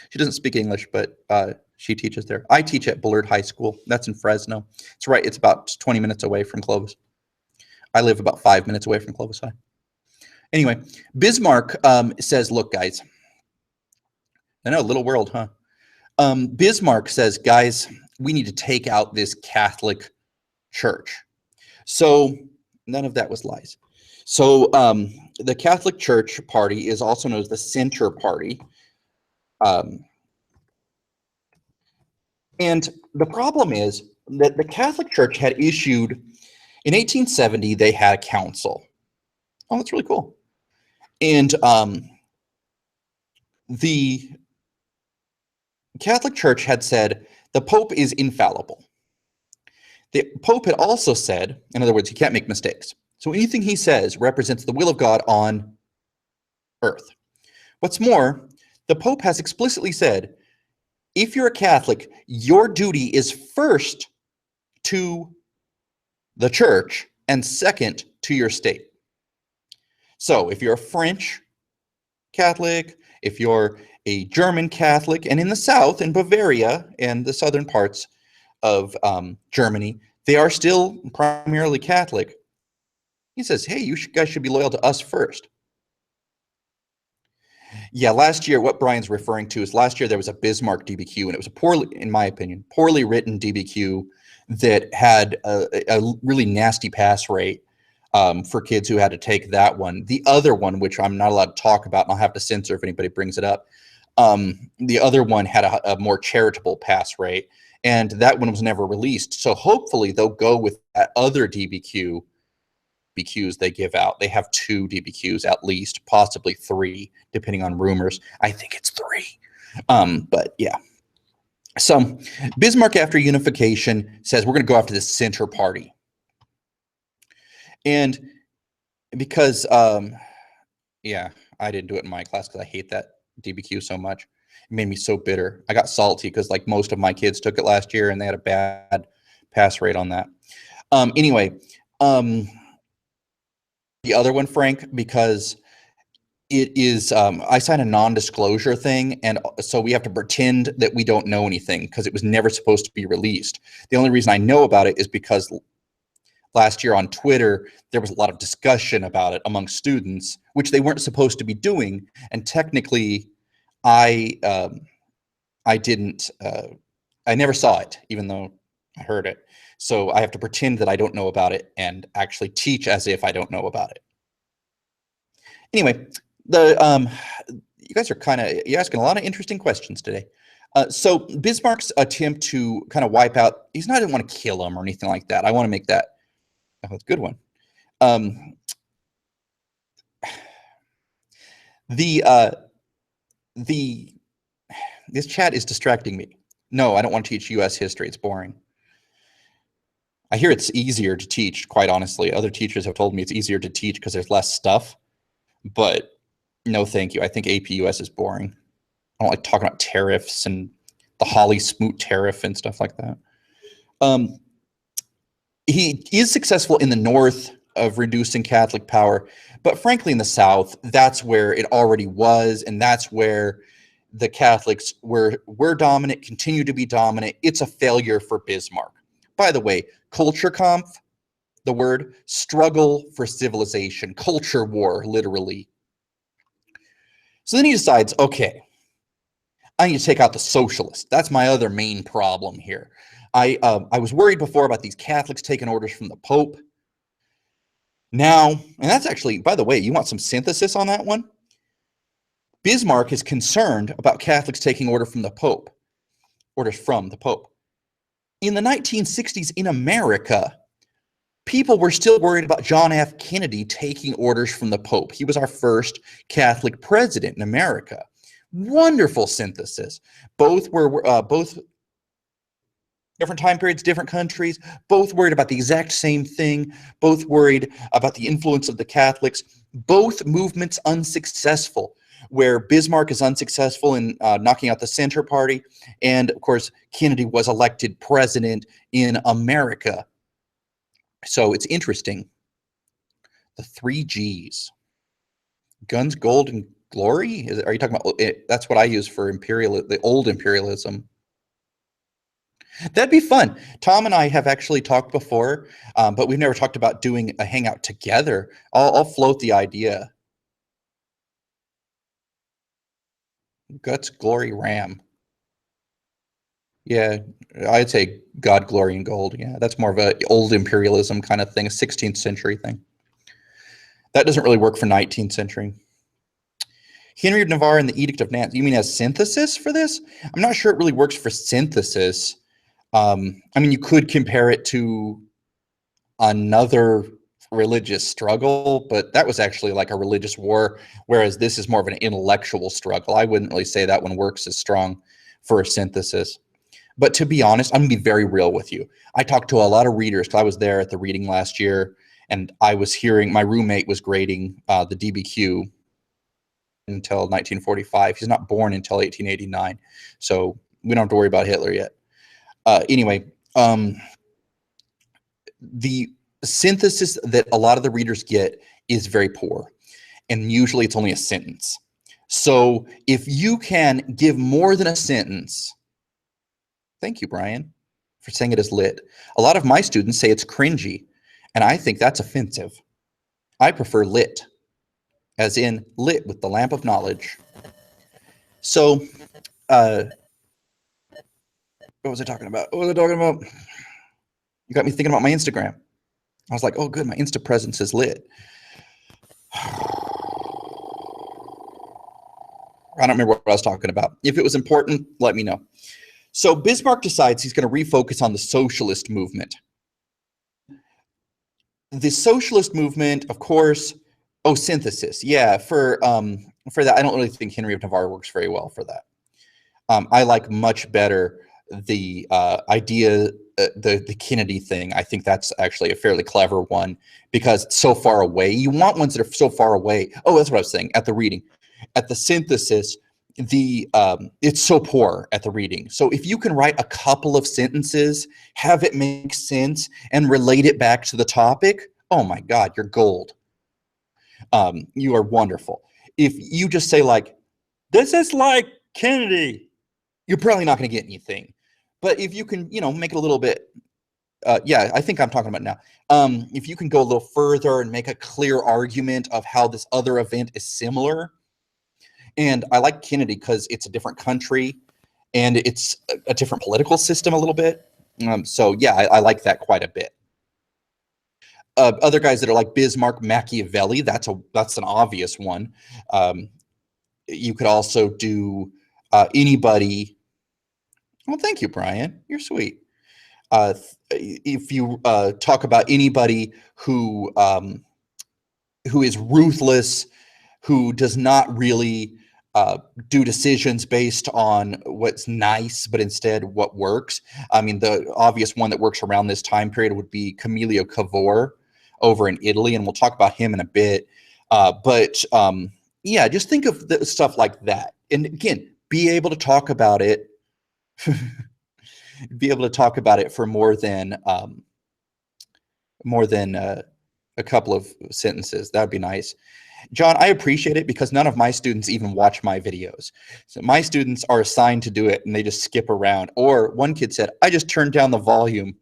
She doesn't speak English, but she teaches there. I teach at Bullard High School. That's in Fresno. It's right. It's about 20 minutes away from Clovis. I live about 5 minutes away from Clovis High. Anyway, Bismarck says, look, guys. I know, little world, huh? Bismarck says, guys, we need to take out this Catholic Church. So none of that was lies. So the Catholic Church Party is also known as the Center Party. And the problem is that the Catholic Church had issued, in 1870, they had a council. Oh, that's really cool. And the Catholic Church had said the Pope is infallible. The Pope had also said, in other words, he can't make mistakes. So anything he says represents the will of God on earth. What's more, the Pope has explicitly said, if you're a Catholic, your duty is first to the church and second to your state. So if you're a French Catholic, if you're a German Catholic, and in the south, in Bavaria and the southern parts of Germany, they are still primarily Catholic. He says, hey, you guys should be loyal to us first. Yeah, last year, what Brian's referring to is last year there was a Bismarck DBQ, and it was a poorly, in my opinion, poorly written DBQ that had a really nasty pass rate for kids who had to take that one. The other one, which I'm not allowed to talk about, and I'll have to censor if anybody brings it up, the other one had a more charitable pass rate, and that one was never released. So hopefully they'll go with that other DBQs they give out. They have 2 DBQs at least, possibly 3, depending on rumors. I think it's 3. But yeah. So Bismarck, after unification, says we're going to go after the Center Party. And because, yeah, I didn't do it in my class because I hate that DBQ so much. It made me so bitter. I got salty because like most of my kids took it last year and they had a bad pass rate on that. Anyway, the other one, Frank, because it is, I signed a non-disclosure thing, and so we have to pretend that we don't know anything because it was never supposed to be released. The only reason I know about it is because last year on Twitter, there was a lot of discussion about it among students, which they weren't supposed to be doing. And technically, I didn't, I never saw it, even though I heard it. So I have to pretend that I don't know about it and actually teach as if I don't know about it. Anyway, you guys are you're asking a lot of interesting questions today. So Bismarck's attempt to kind of wipe out, he's not, I didn't want to kill him or anything like that. I want to make that, oh, that's a good one. This chat is distracting me. No, I don't want to teach US history. It's boring. I hear it's easier to teach, quite honestly. Other teachers have told me it's easier to teach because there's less stuff. But no, thank you. I think AP US is boring. I don't like talking about tariffs and the Holly Smoot tariff and stuff like that. He is successful in the North of reducing Catholic power, but frankly, in the South, that's where it already was, and that's where the Catholics were dominant, continue to be dominant. It's a failure for Bismarck. By the way, culture Kampf, the word, struggle for civilization, culture war, literally. So then he decides, okay, I need to take out the socialists. That's my other main problem here. I was worried before about these Catholics taking orders from the Pope. Now, and that's actually, by the way, you want some synthesis on that one? Bismarck is concerned about Catholics taking orders from the Pope. In the 1960s in America, people were still worried about John F. Kennedy taking orders from the Pope. He was our first Catholic president in America. Wonderful synthesis. Both different time periods, different countries, both worried about the exact same thing, both worried about the influence of the Catholics, both movements unsuccessful, where Bismarck is unsuccessful in knocking out the Center Party, and of course, Kennedy was elected president in America. So it's interesting. The 3 Gs. Guns, gold, and glory? Are you talking about, that's what I use for the old imperialism. That'd be fun. Tom and I have actually talked before, but we've never talked about doing a hangout together. I'll float the idea. Guts, glory, ram. Yeah, I'd say God, glory, and gold. Yeah, that's more of an old imperialism kind of thing, a 16th century thing. That doesn't really work for 19th century. Henry of Navarre and the Edict of Nantes. You mean as synthesis for this? I'm not sure it really works for synthesis. I mean, you could compare it to another religious struggle, but that was actually like a religious war, whereas this is more of an intellectual struggle. I wouldn't really say that one works as strong for a synthesis. But to be honest, I'm going to be very real with you. I talked to a lot of readers because I was there at the reading last year, and I was hearing my roommate was grading the DBQ until 1945. He's not born until 1889, so we don't have to worry about Hitler yet. Anyway, the synthesis that a lot of the readers get is very poor, and usually it's only a sentence. So if you can give more than a sentence, thank you, Brian, for saying it is lit. A lot of my students say it's cringy, and I think that's offensive. I prefer lit, as in lit with the lamp of knowledge. So, what was I talking about? You got me thinking about my Instagram. I was like, oh, good, my Insta presence is lit. I don't remember what I was talking about. If it was important, let me know. So Bismarck decides he's going to refocus on the socialist movement. The socialist movement, of course, synthesis. Yeah, for that, I don't really think Henry of Navarre works very well for that. I like much better the idea, the Kennedy thing. I think that's actually a fairly clever one because it's so far away. You want ones that are so far away. Oh, that's what I was saying at the reading. At the synthesis, it's so poor at the reading. So if you can write a couple of sentences, have it make sense, and relate it back to the topic, oh my God, you're gold. You are wonderful. If you just say like, This is like Kennedy. you're probably not going to get anything. But if you can, make it a little bit, yeah, I think I'm talking about now. If you can go a little further and make a clear argument of how this other event is similar, and I like Kennedy because it's a different country and it's a different political system a little bit. So yeah, I like that quite a bit. Other guys that are like Bismarck, Machiavelli, that's an obvious one. You could also do anybody. Well, thank you, Brian. You're sweet. If you talk about anybody who is ruthless, who does not really do decisions based on what's nice, but instead what works. I mean, the obvious one that works around this time period would be Camillo Cavour over in Italy, and we'll talk about him in a bit. But yeah, just think of the stuff like that. And again, be able to talk about it, for more than a couple of sentences. That would be nice. John, I appreciate it because none of my students even watch my videos. So my students are assigned to do it and they just skip around. Or one kid said, I just turned down the volume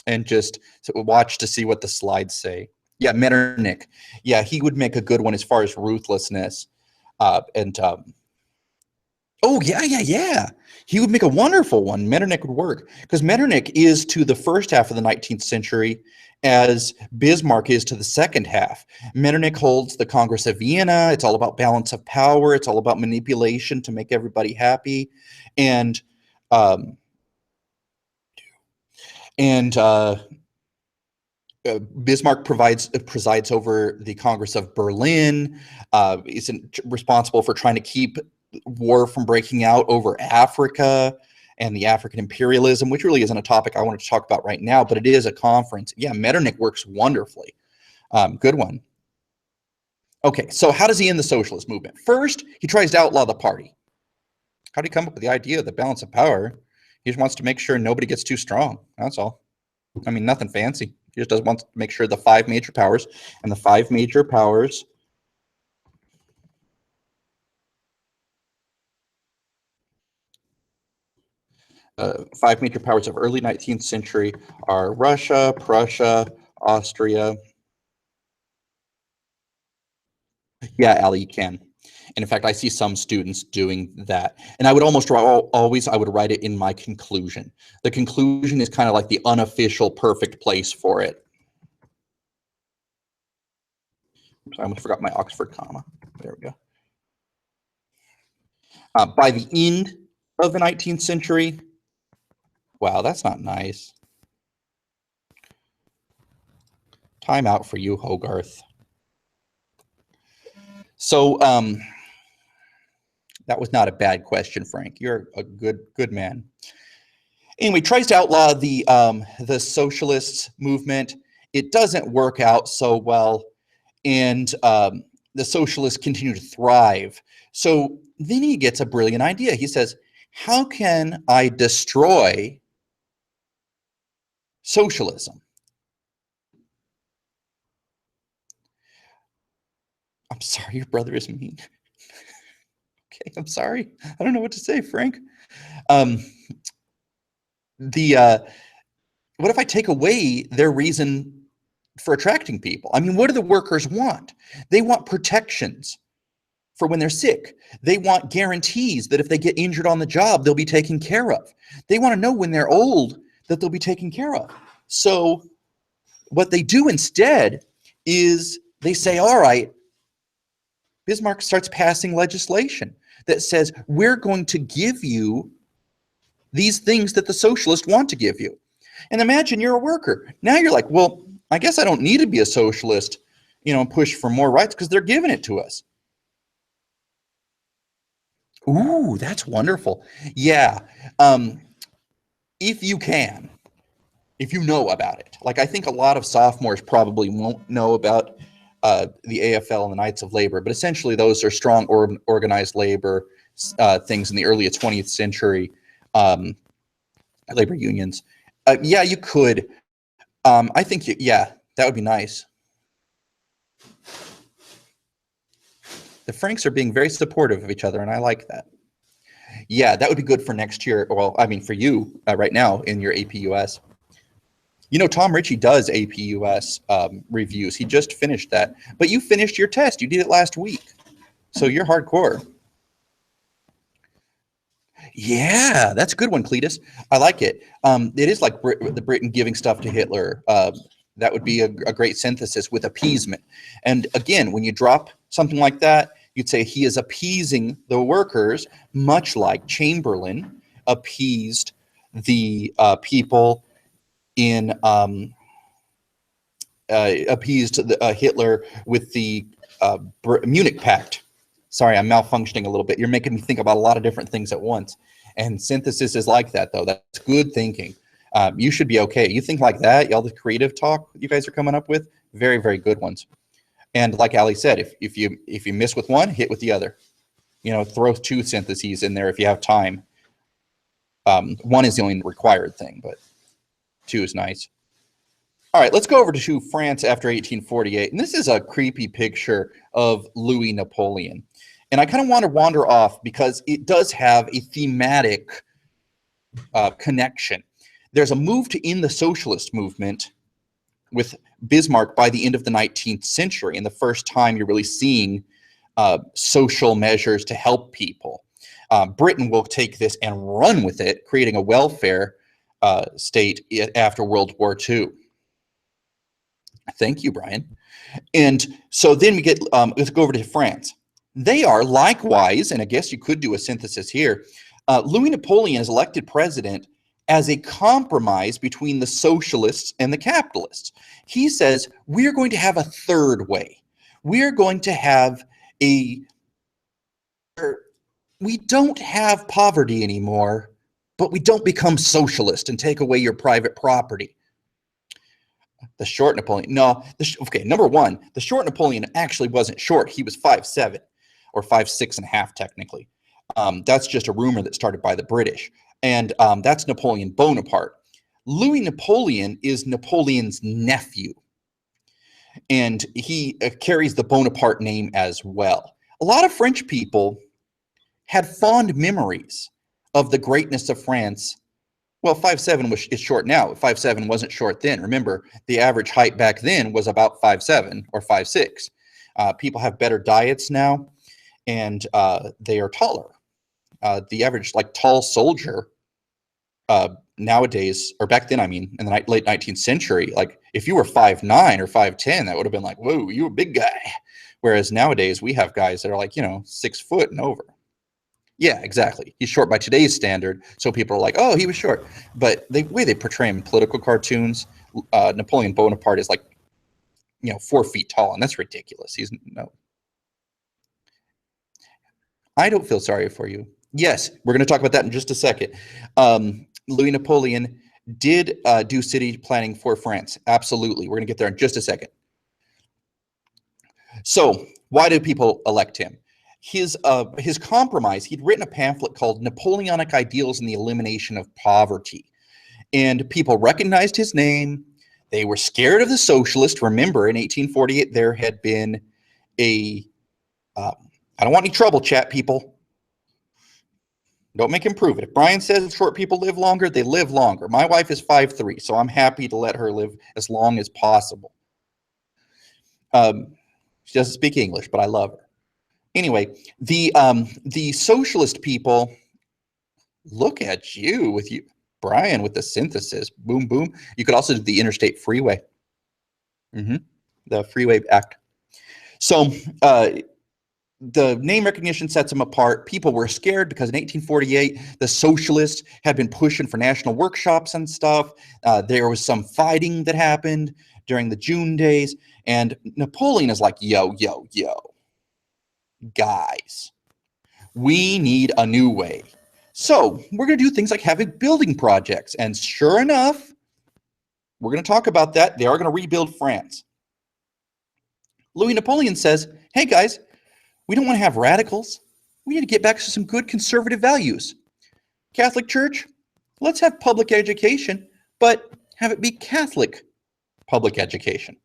and just watch to see what the slides say. Yeah, Metternich. Yeah, he would make a good one as far as ruthlessness. Oh, yeah. He would make a wonderful one. Metternich would work because Metternich is to the first half of the 19th century as Bismarck is to the second half. Metternich holds the Congress of Vienna. It's all about balance of power. It's all about manipulation to make everybody happy. And Bismarck presides over the Congress of Berlin. Is responsible for trying to keep war from breaking out over Africa and the African imperialism, which really isn't a topic I wanted to talk about right now, but it is a conference. Yeah, Metternich works wonderfully. Good one. Okay, so how does he end the socialist movement? First, he tries to outlaw the party. How did he come up with the idea of the balance of power? He just wants to make sure nobody gets too strong. That's all. I mean, nothing fancy. He just doesn't want to make sure the five major powers, and the five major powers of early 19th century are Russia, Prussia, Austria. Yeah, Ali, you can. And in fact, I see some students doing that. And I would almost always, I would write it in my conclusion. The conclusion is kind of like the unofficial perfect place for it. Oops, I almost forgot my Oxford comma. There we go. By the end of the 19th century, wow, that's not nice. Time out for you, Hogarth. So that was not a bad question, Frank. You're a good man. Anyway, tries to outlaw the socialist movement. It doesn't work out so well, and the socialists continue to thrive. So then he gets a brilliant idea. He says, how can I destroy socialism? I'm sorry, your brother is mean. Okay, I'm sorry. I don't know what to say, Frank. What if I take away their reason for attracting people? I mean, what do the workers want? They want protections for when they're sick. They want guarantees that if they get injured on the job, they'll be taken care of. They want to know when they're old that they'll be taken care of. So what they do instead is they say, all right, Bismarck starts passing legislation that says, we're going to give you these things that the socialists want to give you. And imagine you're a worker. Now you're like, well, I guess I don't need to be a socialist, and push for more rights because they're giving it to us. Ooh, that's wonderful. Yeah. If you know about it. Like, I think a lot of sophomores probably won't know about the AFL and the Knights of Labor, but essentially those are strong organized labor things in the early 20th century, labor unions. Yeah, you could. I think, yeah, that would be nice. The Franks are being very supportive of each other, and I like that. Yeah, that would be good for next year. Well, I mean, for you right now in your APUS. You know, Tom Ritchie does APUS reviews. He just finished that. But you finished your test. You did it last week. So you're hardcore. Yeah, that's a good one, Cletus. I like it. It is like the Britain giving stuff to Hitler. That would be a great synthesis with appeasement. And again, when you drop something like that, you'd say he is appeasing the workers, much like Chamberlain appeased the people in Hitler with the Munich Pact. Sorry, I'm malfunctioning a little bit. You're making me think about a lot of different things at once. And synthesis is like that, though. That's good thinking. You should be okay. You think like that, all the creative talk you guys are coming up with, very, very good ones. And like Ali said, if you miss with one, hit with the other. You know, throw 2 syntheses in there if you have time. 1 is the only required thing, but 2 is nice. All right, let's go over to France after 1848. And this is a creepy picture of Louis Napoleon. And I kind of want to wander off because it does have a thematic connection. There's a move to end the socialist movement with Bismarck by the end of the 19th century, and the first time you're really seeing social measures to help people. Britain will take this and run with it, creating a welfare state after World War II. Thank you, Brian. And so then we get, let's go over to France. They are likewise, and I guess you could do a synthesis here, Louis Napoleon is elected president as a compromise between the socialists and the capitalists. He says, we're going to have a third way. We're going to have we don't have poverty anymore, but we don't become socialist and take away your private property. The short Napoleon. No, okay, number one, the short Napoleon actually wasn't short. He was 5'7", or 5'6.5", technically. That's just a rumor that started by the British. And that's Napoleon Bonaparte. Louis Napoleon is Napoleon's nephew. And he carries the Bonaparte name as well. A lot of French people had fond memories of the greatness of France. Well, 5'7" is short now. 5'7" wasn't short then. Remember, the average height back then was about 5'7" or 5'6". People have better diets now, and they are taller. The average, like, tall soldier nowadays, or back then, I mean, in the late 19th century, like, if you were 5'9" or 5'10", that would have been like, whoa, you're a big guy. Whereas nowadays, we have guys that are like, 6 foot and over. Yeah, exactly. He's short by today's standard, so people are like, "Oh, he was short." But the way they portray him in political cartoons, Napoleon Bonaparte is like, 4 feet tall, and that's ridiculous. He's no. I don't feel sorry for you. Yes, we're going to talk about that in just a second. Louis Napoleon did do city planning for France. Absolutely, we're going to get there in just a second. So, why do people elect him? His compromise, he'd written a pamphlet called Napoleonic Ideals and the Elimination of Poverty. And people recognized his name. They were scared of the socialists. Remember, in 1848, there had been I don't want any trouble, chat people. Don't make him prove it. If Brian says short people live longer, they live longer. My wife is 5'3", so I'm happy to let her live as long as possible. She doesn't speak English, but I love her. Anyway, the socialist people, look at you with Brian, with the synthesis. Boom, boom. You could also do the Interstate Freeway. The Freeway Act. So the name recognition sets them apart. People were scared because in 1848, the socialists had been pushing for national workshops and stuff. There was some fighting that happened during the June days. And Napoleon is like, yo, guys, we need a new way. So we're going to do things like having building projects. And sure enough, we're going to talk about that. They are going to rebuild France. Louis Napoleon says, hey, guys, we don't want to have radicals. We need to get back to some good conservative values. Catholic Church, let's have public education, but have it be Catholic public education.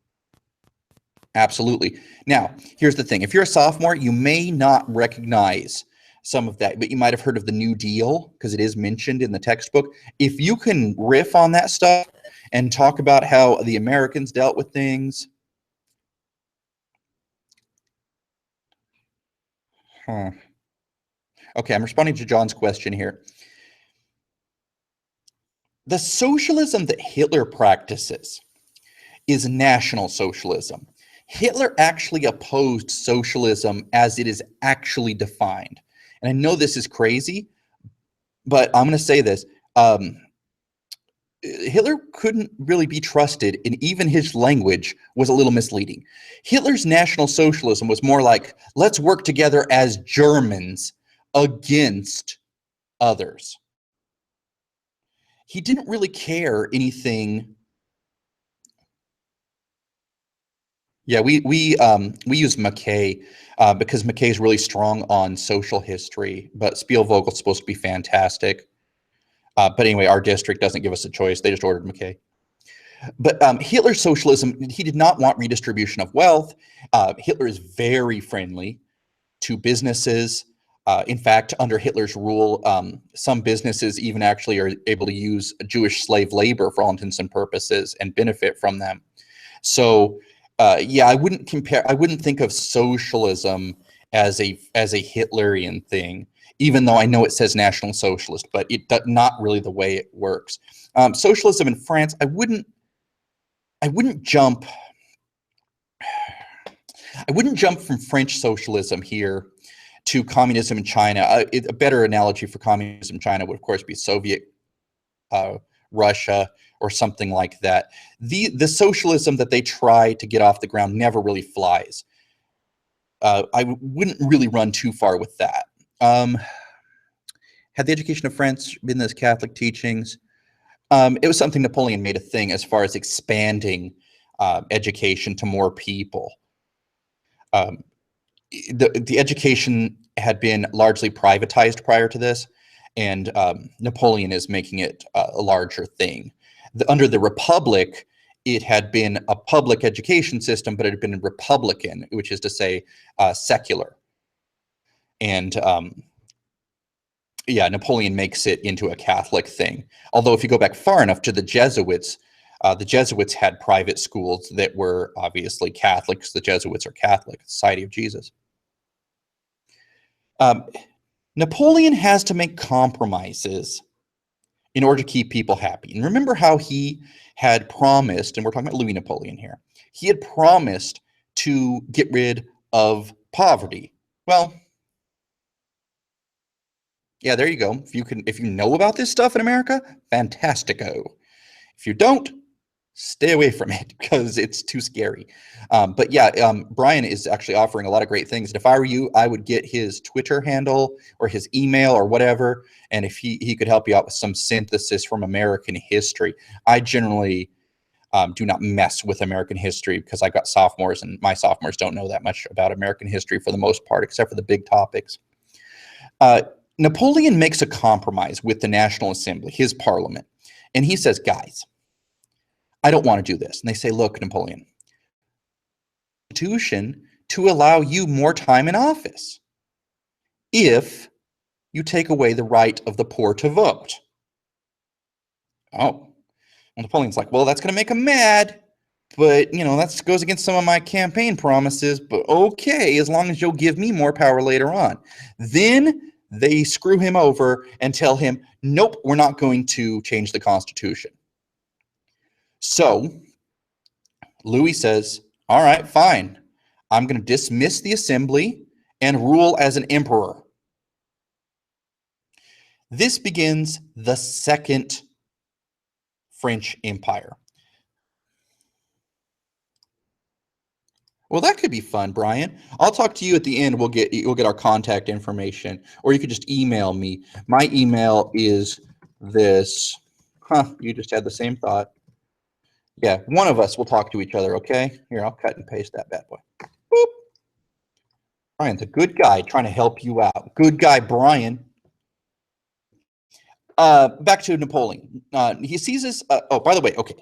Absolutely. Now, here's the thing. If you're a sophomore, you may not recognize some of that, but you might have heard of the New Deal because it is mentioned in the textbook. If you can riff on that stuff and talk about how the Americans dealt with things. Huh. Okay, I'm responding to John's question here. The socialism that Hitler practices is National Socialism. Hitler actually opposed socialism as it is actually defined. And I know this is crazy, but I'm going to say this. Hitler couldn't really be trusted, and even his language was a little misleading. Hitler's National Socialism was more like, let's work together as Germans against others. He didn't really care anything. Yeah, we use McKay because McKay is really strong on social history, but Spielvogel's supposed to be fantastic. But anyway, our district doesn't give us a choice. They just ordered McKay. But Hitler's socialism, he did not want redistribution of wealth. Hitler is very friendly to businesses. In fact, under Hitler's rule, some businesses even actually are able to use Jewish slave labor for all intents and purposes and benefit from them. So, yeah, I wouldn't think of socialism as a Hitlerian thing, even though I know it says National Socialist, but it not really the way it works. Socialism in France, I wouldn't jump from French socialism here to communism in China. A better analogy for communism in China would, of course, be Soviet Russia or something like that. The socialism that they try to get off the ground never really flies. I wouldn't really run too far with that. Had the education of France been those Catholic teachings? It was something Napoleon made a thing as far as expanding education to more people. The education had been largely privatized prior to this, and Napoleon is making it a larger thing. Under the Republic, it had been a public education system, but it had been Republican, which is to say secular. And yeah, Napoleon makes it into a Catholic thing. Although if you go back far enough to the Jesuits had private schools that were obviously Catholic, because the Jesuits are Catholic, Society of Jesus. Napoleon has to make compromises in order to keep people happy. And remember how he had promised, and we're talking about Louis Napoleon here, he had promised to get rid of poverty. Well, yeah, there you go. If you know about this stuff in America, fantastico. If you don't, stay away from it because it's too scary. But yeah, Brian is actually offering a lot of great things. And if I were you, I would get his Twitter handle or his email or whatever. And if he could help you out with some synthesis from American history. I generally do not mess with American history because I got sophomores, and my sophomores don't know that much about American history for the most part, except for the big topics. Napoleon makes a compromise with the National Assembly, his parliament. And he says, guys, I don't want to do this. And they say, look, Napoleon, Constitution to allow you more time in office if you take away the right of the poor to vote. Oh, well, Napoleon's like, well, that's going to make them mad, but that goes against some of my campaign promises. But okay, as long as you'll give me more power later on. Then they screw him over and tell him, nope, we're not going to change the Constitution. So Louis says, all right, fine. I'm going to dismiss the assembly and rule as an emperor. This begins the Second French Empire. Well, that could be fun, Brian. I'll talk to you at the end. We'll get our contact information, or you could just email me. My email is this. You just had the same thought. Yeah, one of us will talk to each other, okay? Here, I'll cut and paste that bad boy. Boop. Brian's a good guy trying to help you out. Good guy, Brian. Back to Napoleon. He sees this. Oh, by the way, okay.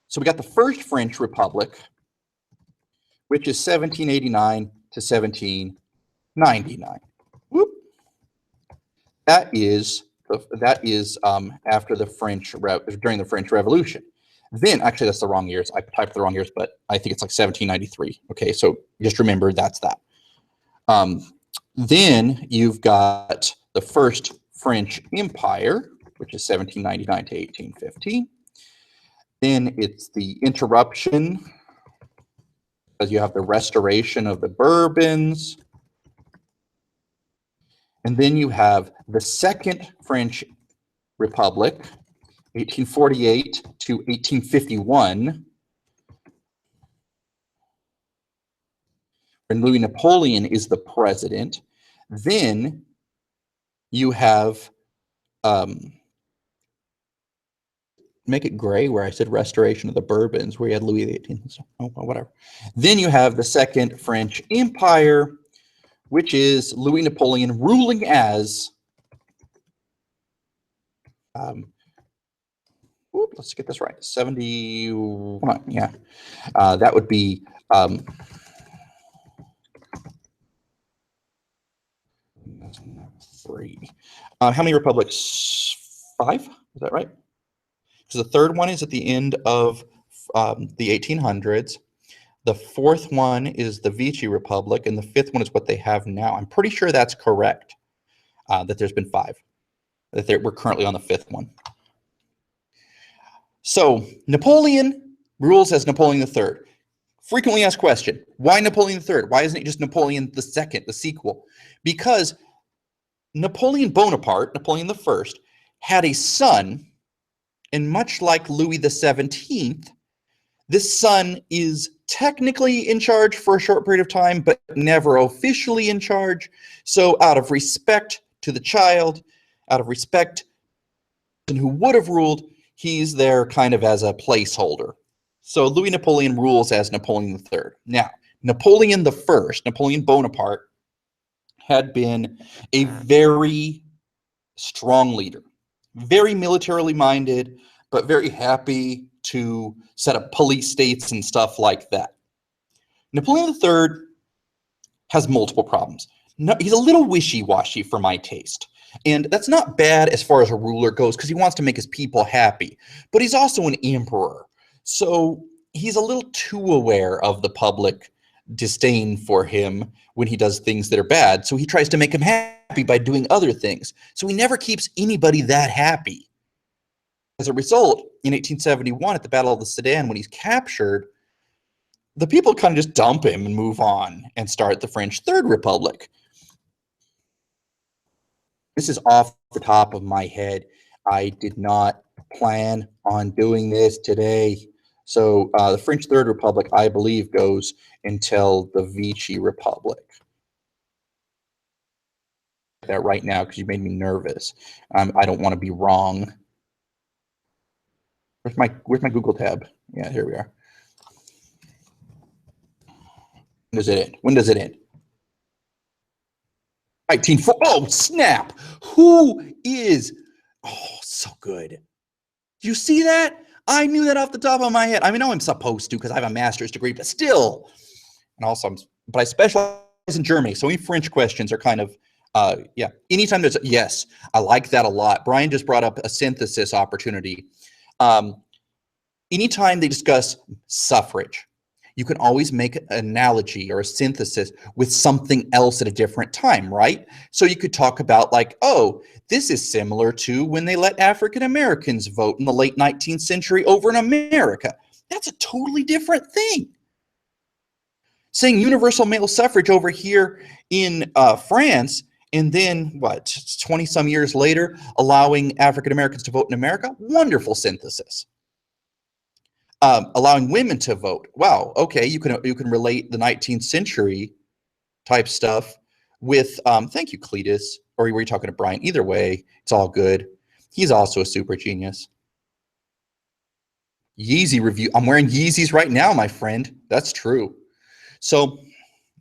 So we got the First French Republic. which is 1789 to 1799. Whoop. That is after the during the French Revolution. Then, actually, that's the wrong years. I typed the wrong years, but I think it's like 1793. Okay, so just remember that's that. Then you've got the first French Empire, which is 1799 to 1815. Then it's the interruption, because you have the restoration of the Bourbons. And then you have the Second French Republic, 1848 to 1851, when Louis Napoleon is the president. Then you have, make it gray where I said restoration of the Bourbons, where you had Louis XVIII. Oh, well, whatever. Then you have the Second French Empire, which is Louis Napoleon ruling as, let's get this right, 71, yeah. That would be, three. How many republics? 5, is that right? Because the third one is at the end of the 1800s. The fourth one is the Vichy Republic, and the fifth one is what they have now. I'm pretty sure that's correct, that there's been 5. We're currently on the 5th one. So Napoleon rules as Napoleon III. Frequently asked question, why Napoleon III? Why isn't it just Napoleon II, the sequel? Because Napoleon Bonaparte, Napoleon I, had a son, and much like Louis XVII, this son is technically in charge for a short period of time, but never officially in charge. So out of respect to the child, out of respect to who would have ruled, he's there kind of as a placeholder. So Louis Napoleon rules as Napoleon III. Now, Napoleon I, Napoleon Bonaparte, had been a very strong leader, very militarily minded, but very happy to set up police states and stuff like that. Napoleon III has multiple problems. No, he's a little wishy-washy for my taste. And that's not bad as far as a ruler goes, because he wants to make his people happy. But he's also an emperor. So he's a little too aware of the public disdain for him when he does things that are bad. So he tries to make him happy by doing other things. So he never keeps anybody that happy. As a result, in 1871, at the Battle of the Sedan, when he's captured, the people kind of just dump him and move on and start the French Third Republic. This is off the top of my head. I did not plan on doing this today. So the French Third Republic, I believe, goes until the Vichy Republic. That right now, because you made me nervous. I don't want to be wrong. Where's my Google tab? Yeah, here we are. When does it end? When does it end? 1940. Oh, snap. Who is? Oh, so good. Do you see that? I knew that off the top of my head. I mean, I'm supposed to because I have a master's degree, but still. And also, but I specialize in Germany. So any French questions are kind of, yeah. Anytime there's, yes, I like that a lot. Brian just brought up a synthesis opportunity. Anytime they discuss suffrage, you can always make an analogy or a synthesis with something else at a different time, right? So you could talk about like, oh, this is similar to when they let African Americans vote in the late 19th century over in America. That's a totally different thing. Saying universal male suffrage over here in France, and then what, 20 some years later, allowing African Americans to vote in America, wonderful synthesis. Allowing women to vote. Wow. Okay, you can relate the 19th century type stuff with. Thank you, Cletus. Or were you talking to Brian? Either way, it's all good. He's also a super genius. Yeezy review. I'm wearing Yeezys right now, my friend. That's true. So,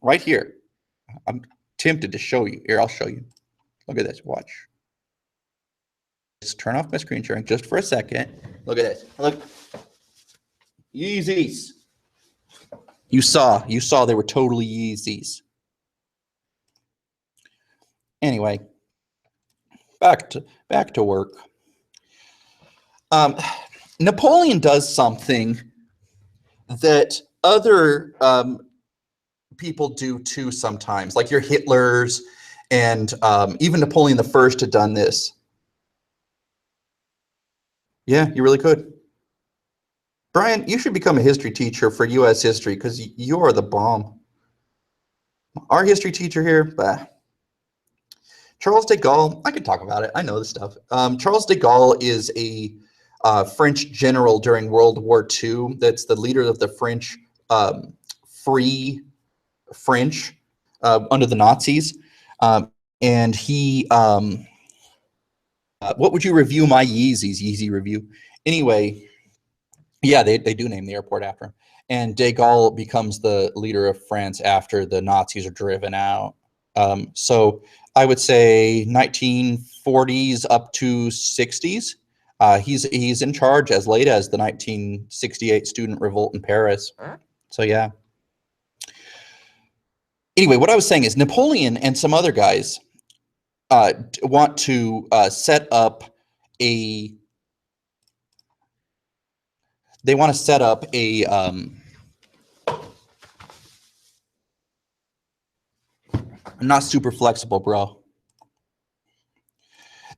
right here, I'm tempted to show you. Here, I'll show you. Look at this. Watch. Just turn off my screen sharing just for a second. Look at this. Look. Yeezys. You saw they were totally Yeezys. Anyway, back to work. Napoleon does something that other people do too sometimes, like your Hitlers and even Napoleon the First had done this. Yeah, you really could. Brian, you should become a history teacher for U.S. history because you are the bomb. Our history teacher here, bah. Charles de Gaulle, I can talk about it. I know this stuff. Charles de Gaulle is a French general during World War II. That's the leader of the French Free French under the Nazis. And he, what would you review my Yeezys? Yeezy review. Anyway, yeah, they do name the airport after him. And de Gaulle becomes the leader of France after the Nazis are driven out. So I would say 1940s up to 60s. He's in charge as late as the 1968 student revolt in Paris. So yeah. Anyway, what I was saying is Napoleon and some other guys want to set up a. They want to set up a. I'm not super flexible, bro.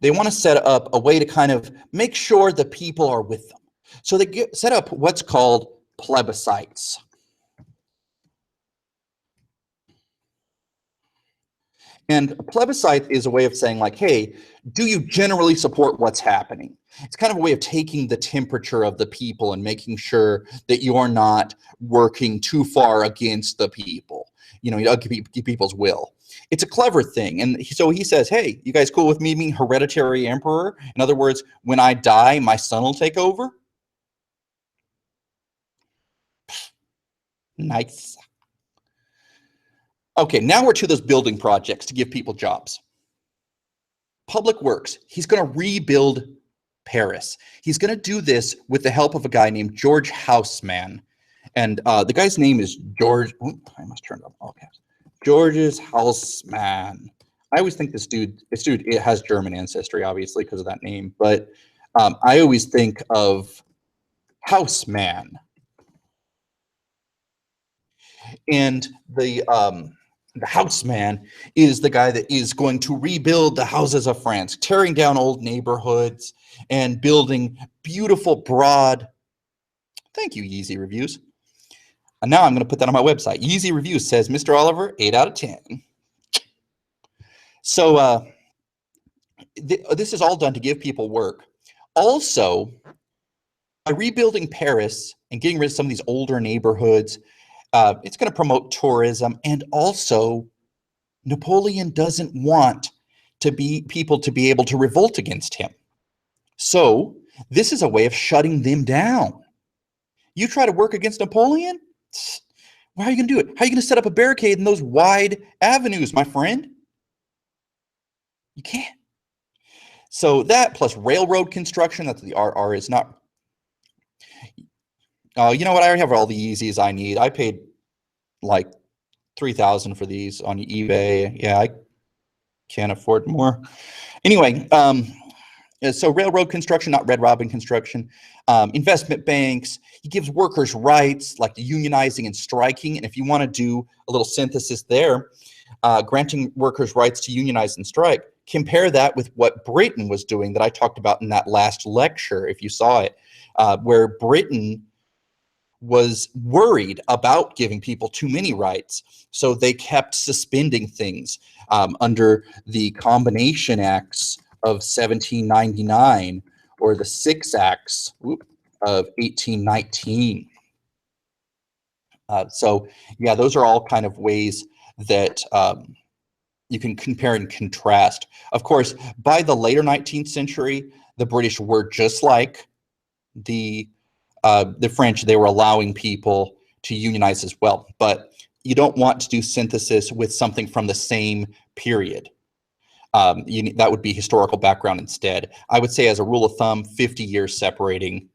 They want to set up a way to kind of make sure the people are with them. So they set up what's called plebiscites. And a plebiscite is a way of saying like, hey, do you generally support what's happening? It's kind of a way of taking the temperature of the people and making sure that you're not working too far against the people, people's will. It's a clever thing. And so he says, hey, you guys cool with me being hereditary emperor? In other words, when I die, my son will take over? Nice. Okay, now we're to those building projects to give people jobs. Public Works, he's going to rebuild Paris. He's going to do this with the help of a guy named George Haussmann. And the guy's name is George. I must turn it up all caps. Georges Haussmann. I always think this dude, it has German ancestry, obviously, because of that name. But I always think of Haussmann. And the Haussmann is the guy that is going to rebuild the houses of France, tearing down old neighborhoods and building beautiful, broad. Thank you, Yeezy Reviews. And now I'm going to put that on my website. Yeezy Reviews says, Mr. Oliver, 8 out of 10. So this is all done to give people work. Also, by rebuilding Paris and getting rid of some of these older neighborhoods, it's going to promote tourism. And also, Napoleon doesn't want people to be able to revolt against him. So this is a way of shutting them down. You try to work against Napoleon? How are you going to do it? How are you going to set up a barricade in those wide avenues, my friend? You can't. So that plus railroad construction, that's the RR is not. Oh, you know what? I already have all the Yeezys I need. I paid like $3,000 for these on eBay. Yeah, I can't afford more. Anyway, so railroad construction, not Red Robin construction. Investment banks. He gives workers rights like the unionizing and striking. And if you want to do a little synthesis there, granting workers rights to unionize and strike, compare that with what Britain was doing that I talked about in that last lecture, if you saw it, where Britain was worried about giving people too many rights. So they kept suspending things under the Combination Acts of 1799 or the Six Acts of 1819. So yeah, those are all kind of ways that you can compare and contrast. Of course, by the later 19th century, the British were just like the French. They were allowing people to unionize as well. But you don't want to do synthesis with something from the same period. That would be historical background instead. I would say as a rule of thumb, 50 years separating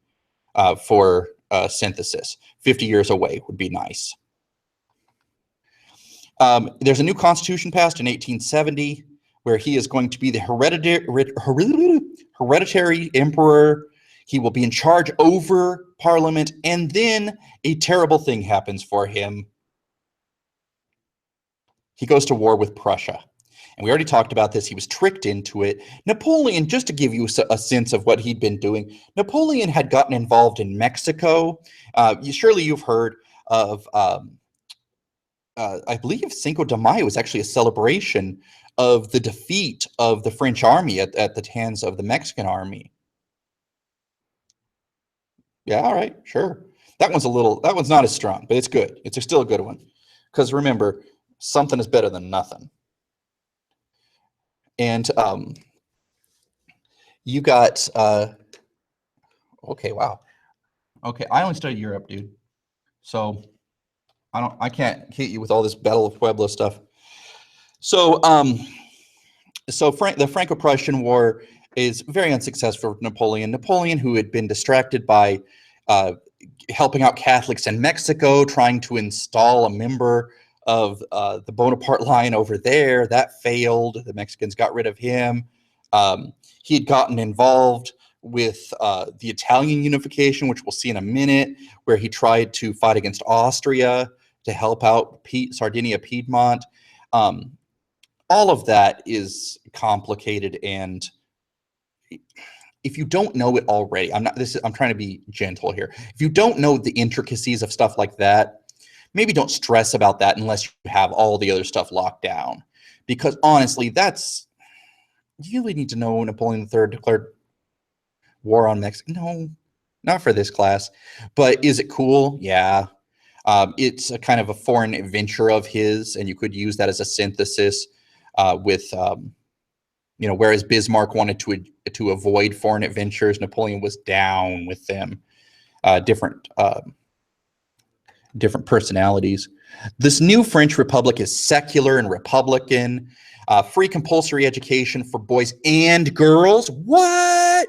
for synthesis. 50 years away would be nice. There's a new constitution passed in 1870 where he is going to be the hereditary emperor. He will be in charge over parliament, and then a terrible thing happens for him. He goes to war with Prussia. And we already talked about this. He was tricked into it. Napoleon, just to give you a sense of what he'd been doing, Napoleon had gotten involved in Mexico. Surely you've heard of, I believe Cinco de Mayo was actually a celebration of the defeat of the French army at the hands of the Mexican army. Yeah, all right, sure. That one's not as strong, but it's good. It's still a good one. Because remember, something is better than nothing. And you got, okay, wow. Okay, I only studied Europe, dude. So I can't hit you with all this Battle of Puebla stuff. So, the Franco-Prussian War is very unsuccessful for Napoleon. Napoleon, who had been distracted by helping out Catholics in Mexico, trying to install a member of the Bonaparte line over there, that failed. The Mexicans got rid of him. He had gotten involved with the Italian unification, which we'll see in a minute, where he tried to fight against Austria to help out Sardinia, Piedmont. All of that is complicated, and if you don't know it already, I'm trying to be gentle here. If you don't know the intricacies of stuff like that, maybe don't stress about that unless you have all the other stuff locked down. Because honestly, you really need to know Napoleon III declared war on Mexico. No, not for this class. But is it cool? Yeah. It's a kind of a foreign adventure of his, and you could use that as a synthesis with, whereas Bismarck wanted to avoid foreign adventures, Napoleon was down with them. Different personalities. This new French Republic is secular and republican. Free compulsory education for boys and girls. What?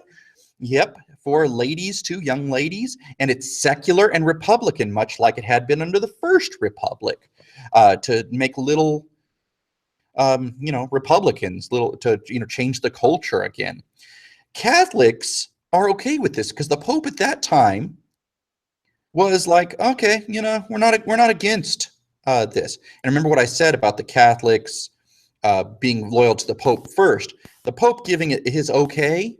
Yep, for ladies too, young ladies. And it's secular and republican, much like it had been under the First Republic, to make little, Republicans, change the culture again. Catholics are okay with this because the Pope at that time was like, okay, we're not against this. And remember what I said about the Catholics being loyal to the Pope first. The Pope giving it his okay,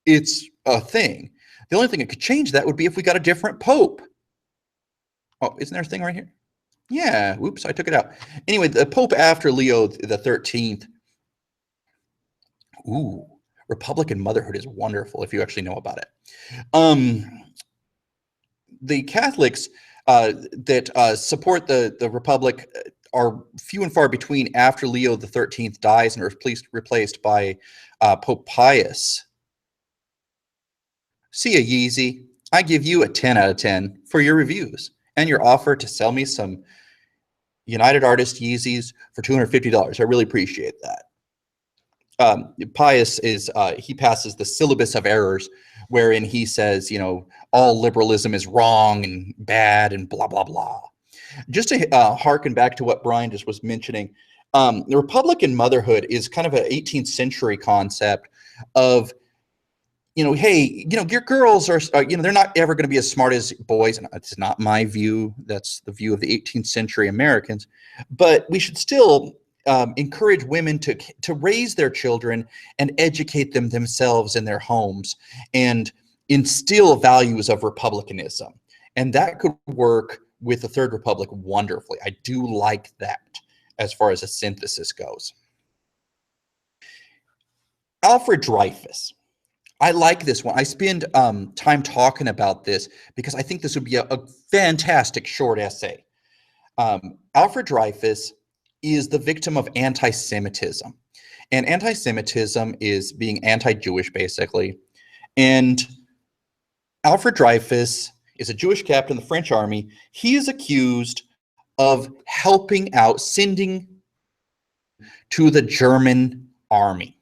it's a thing. The only thing that could change that would be if we got a different Pope. Oh, isn't there a thing right here? Yeah, oops, I took it out. Anyway, the Pope after Leo the 13th, ooh, Republican motherhood is wonderful if you actually know about it. The Catholics that support the Republic are few and far between after Leo the 13th dies and are replaced by Pope Pius. See ya, Yeezy. I give you a 10 out of 10 for your reviews and your offer to sell me some United Artist Yeezys for $250. I really appreciate that. Pius he passes the syllabus of errors, wherein he says, all liberalism is wrong and bad and blah, blah, blah. Just to harken back to what Brian just was mentioning, the Republican motherhood is kind of an 18th century concept of, hey, your girls are, they're not ever going to be as smart as boys. And it's not my view. That's the view of the 18th century Americans. But we should still encourage women to raise their children and educate them themselves in their homes and instill values of republicanism. And that could work with the Third Republic wonderfully. I do like that as far as a synthesis goes. Alfred Dreyfus. I like this one. I spend time talking about this because I think this would be a fantastic short essay. Alfred Dreyfus is the victim of anti-Semitism. And anti-Semitism is being anti-Jewish, basically. And Alfred Dreyfus is a Jewish captain in the French army. He is accused of helping out, sending to the German army.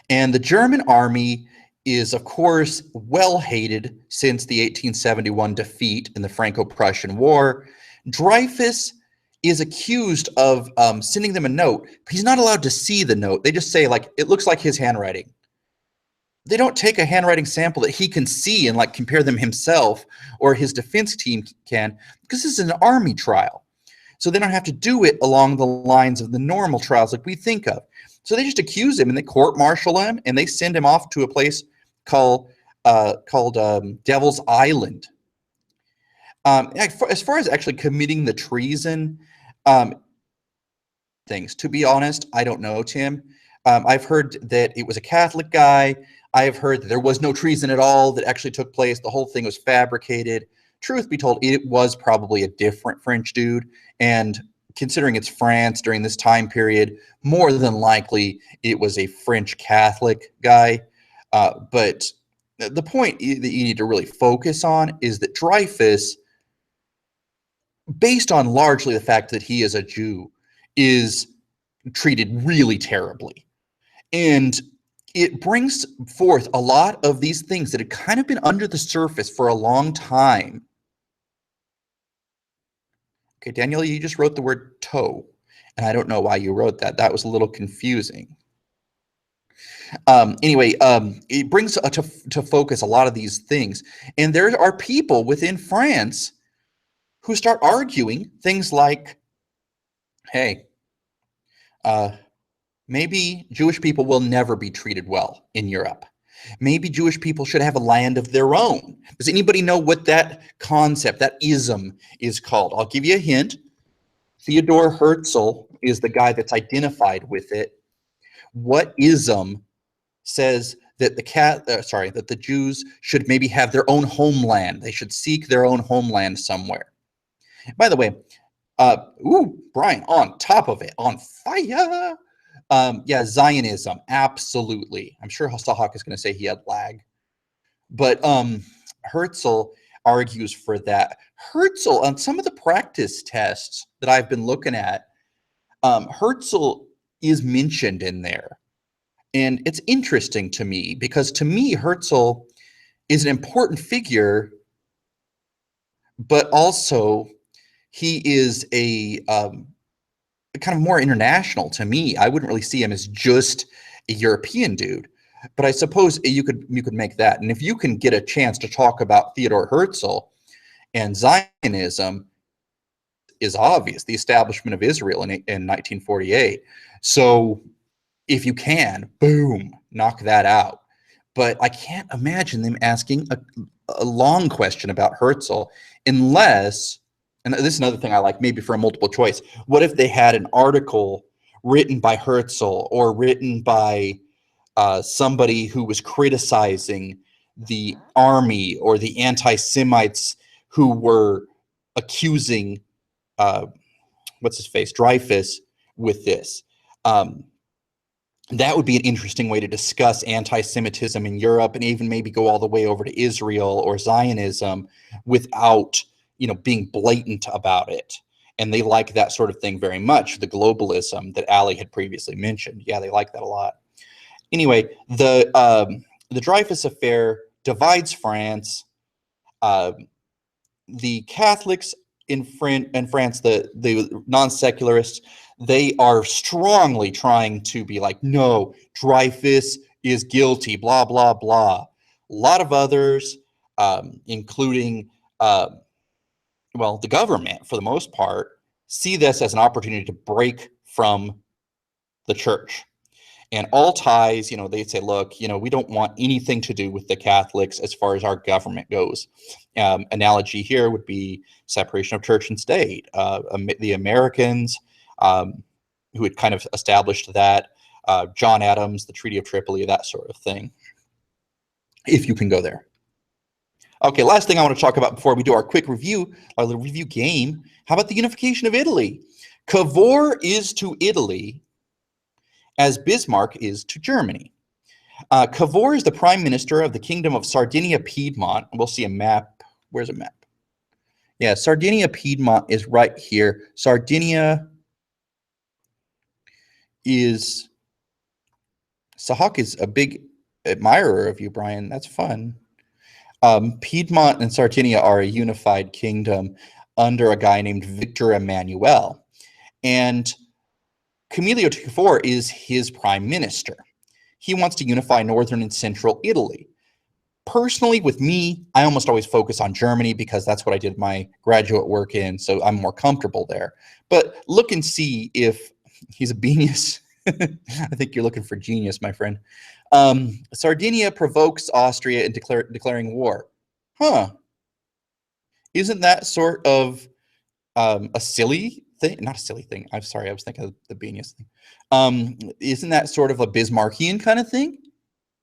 And the German army is, of course, well hated since the 1871 defeat in the Franco-Prussian War. Dreyfus is accused of sending them a note. He's not allowed to see the note. They just say, like, it looks like his handwriting. They don't take a handwriting sample that he can see and like compare them himself, or his defense team can, because this is an army trial. So they don't have to do it along the lines of the normal trials like we think of. So they just accuse him and they court-martial him and they send him off to a place called Devil's Island. As far as actually committing the treason, things, to be honest, I don't know, Tim. I've heard that it was a Catholic guy. I've heard that there was no treason at all that actually took place. The whole thing was fabricated. Truth be told, it was probably a different French dude. And considering it's France during this time period, more than likely it was a French Catholic guy. But the point that you need to really focus on is that Dreyfus, based on largely the fact that he is a Jew, is treated really terribly. And it brings forth a lot of these things that had kind of been under the surface for a long time. Okay, Daniel, you just wrote the word toe, and I don't know why you wrote that. That was a little confusing. Anyway, it brings to focus a lot of these things. And there are people within France who start arguing things like, hey, maybe Jewish people will never be treated well in Europe. Maybe Jewish people should have a land of their own. Does anybody know what that concept, that ism, is called? I'll give you a hint. Theodor Herzl is the guy that's identified with it. What ism says that that the Jews should maybe have their own homeland? They should seek their own homeland somewhere. By the way, Brian, on top of it, on fire. Yeah, Zionism, absolutely. I'm sure Hostelhawk is going to say he had lag. But Herzl argues for that. Herzl, on some of the practice tests that I've been looking at, Herzl is mentioned in there. And it's interesting to me because to me, Herzl is an important figure, but also he is a kind of more international to me. I wouldn't really see him as just a European dude, but I suppose you could make that. And if you can get a chance to talk about Theodor Herzl and Zionism, is obvious, the establishment of Israel in 1948. So if you can, boom, knock that out. But I can't imagine them asking a long question about Herzl unless, and this is another thing I like, maybe for a multiple choice, what if they had an article written by Herzl or written by somebody who was criticizing the army or the anti-Semites who were accusing Dreyfus with this. That would be an interesting way to discuss anti-Semitism in Europe and even maybe go all the way over to Israel or Zionism without, being blatant about it. And they like that sort of thing very much, the globalism that Ali had previously mentioned. Yeah, they like that a lot. Anyway, the Dreyfus affair divides France. The Catholics in France, the non-secularists, they are strongly trying to be like, no, Dreyfus is guilty, blah, blah, blah. A lot of others, including, the government, for the most part, see this as an opportunity to break from the church. And all ties, they say, look, we don't want anything to do with the Catholics as far as our government goes. Analogy here would be separation of church and state. The Americans, who had kind of established that, John Adams, the Treaty of Tripoli, that sort of thing, if you can go there. Okay, last thing I want to talk about before we do our quick review, our little review game. How about the unification of Italy? Cavour is to Italy as Bismarck is to Germany. Cavour is the prime minister of the Kingdom of Sardinia-Piedmont. We'll see a map. Where's a map? Yeah, Sardinia-Piedmont is right here. Sardinia is... Sahak is a big admirer of you, Brian. That's fun. Piedmont and Sardinia are a unified kingdom under a guy named Victor Emmanuel. And Camillo Cavour is his prime minister. He wants to unify northern and central Italy. Personally, with me, I almost always focus on Germany because that's what I did my graduate work in, so I'm more comfortable there. But look and see if he's a genius. I think you're looking for genius, my friend. Sardinia provokes Austria in declaring war. Huh. Isn't that sort of a silly thing? Not a silly thing. I'm sorry, I was thinking of the genius thing. Isn't that sort of a Bismarckian kind of thing?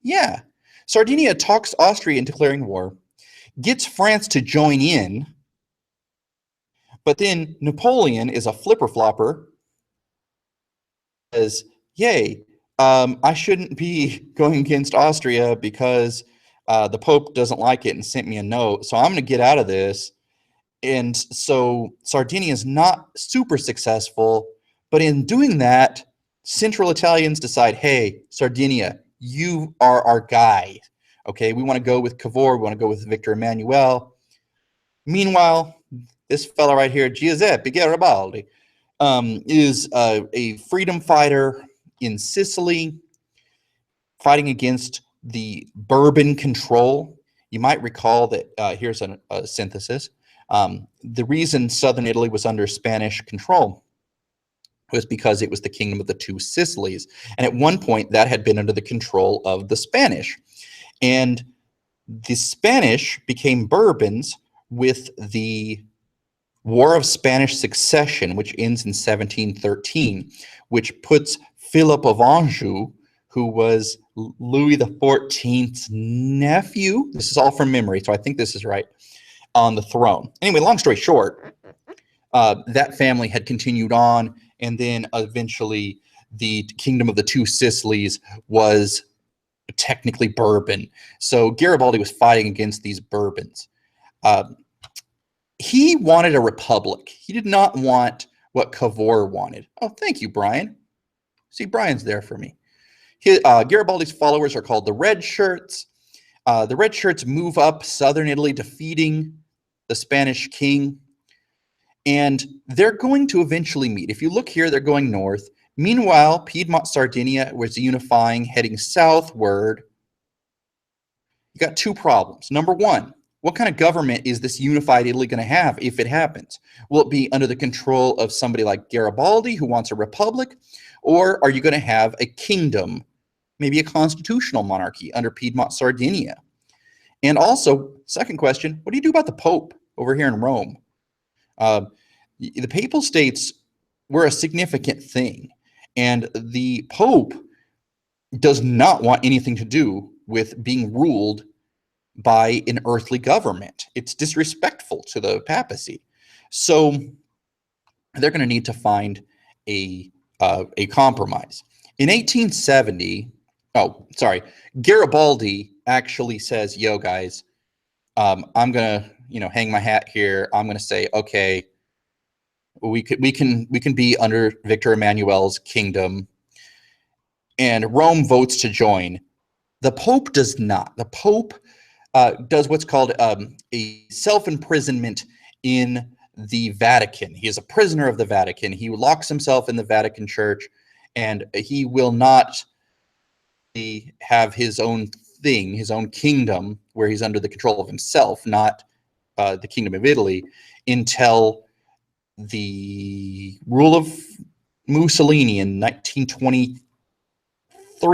Yeah. Sardinia talks Austria into declaring war, gets France to join in, but then Napoleon is a flipper-flopper, says, yay, I shouldn't be going against Austria because the Pope doesn't like it and sent me a note, so I'm going to get out of this. And so Sardinia is not super successful, but in doing that, Central Italians decide, hey, Sardinia, you are our guy. Okay, we want to go with Cavour, we want to go with Victor Emmanuel. Meanwhile, this fellow right here, Giuseppe Garibaldi, is a freedom fighter in Sicily, fighting against the Bourbon control. You might recall that, here's a synthesis. The reason southern Italy was under Spanish control was because it was the kingdom of the two Sicilies. And at one point, that had been under the control of the Spanish. And the Spanish became Bourbons with the War of Spanish Succession, which ends in 1713, which puts Philip of Anjou, who was Louis XIV's nephew, this is all from memory, so I think this is right, on the throne. Anyway, long story short, that family had continued on, and then eventually the kingdom of the two Sicilies was technically Bourbon. So Garibaldi was fighting against these Bourbons. He wanted a republic. He did not want what Cavour wanted. Oh, thank you, Brian. See, Brian's there for me. Garibaldi's followers are called the Red Shirts. The Red Shirts move up southern Italy, defeating the Spanish king. And they're going to eventually meet. If you look here, they're going north. Meanwhile, Piedmont, Sardinia was unifying, heading southward. You got two problems. Number one, what kind of government is this unified Italy going to have if it happens? Will it be under the control of somebody like Garibaldi who wants a republic? Or are you going to have a kingdom, maybe a constitutional monarchy under Piedmont, Sardinia? And also, second question, what do you do about the Pope over here in Rome? The Papal States were a significant thing. And the Pope does not want anything to do with being ruled by an earthly government. It's disrespectful to the papacy. So they're going to need to find a compromise. In 1870, Garibaldi actually says, yo, guys, I'm going to, hang my hat here. I'm going to say, okay, we can be under Victor Emmanuel's kingdom, and Rome votes to join. The Pope does not. The Pope does what's called a self-imprisonment in the Vatican. He is a prisoner of the Vatican. He locks himself in the Vatican Church, and he will not have his own thing, his own kingdom, where he's under the control of himself, not the Kingdom of Italy, until the rule of Mussolini in 1922 or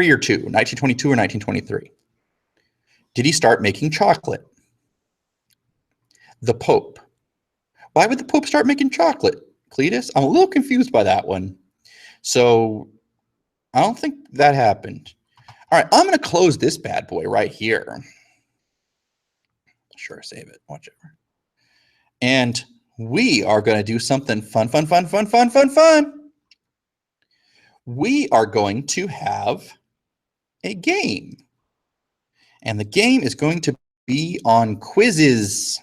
1923. Did he start making chocolate? The Pope. Why would the Pope start making chocolate, Cletus? I'm a little confused by that one. So I don't think that happened. All right, I'm going to close this bad boy right here. Sure, save it. Watch it. And we are going to do something fun. We are going to have a game. And the game is going to be on quizzes.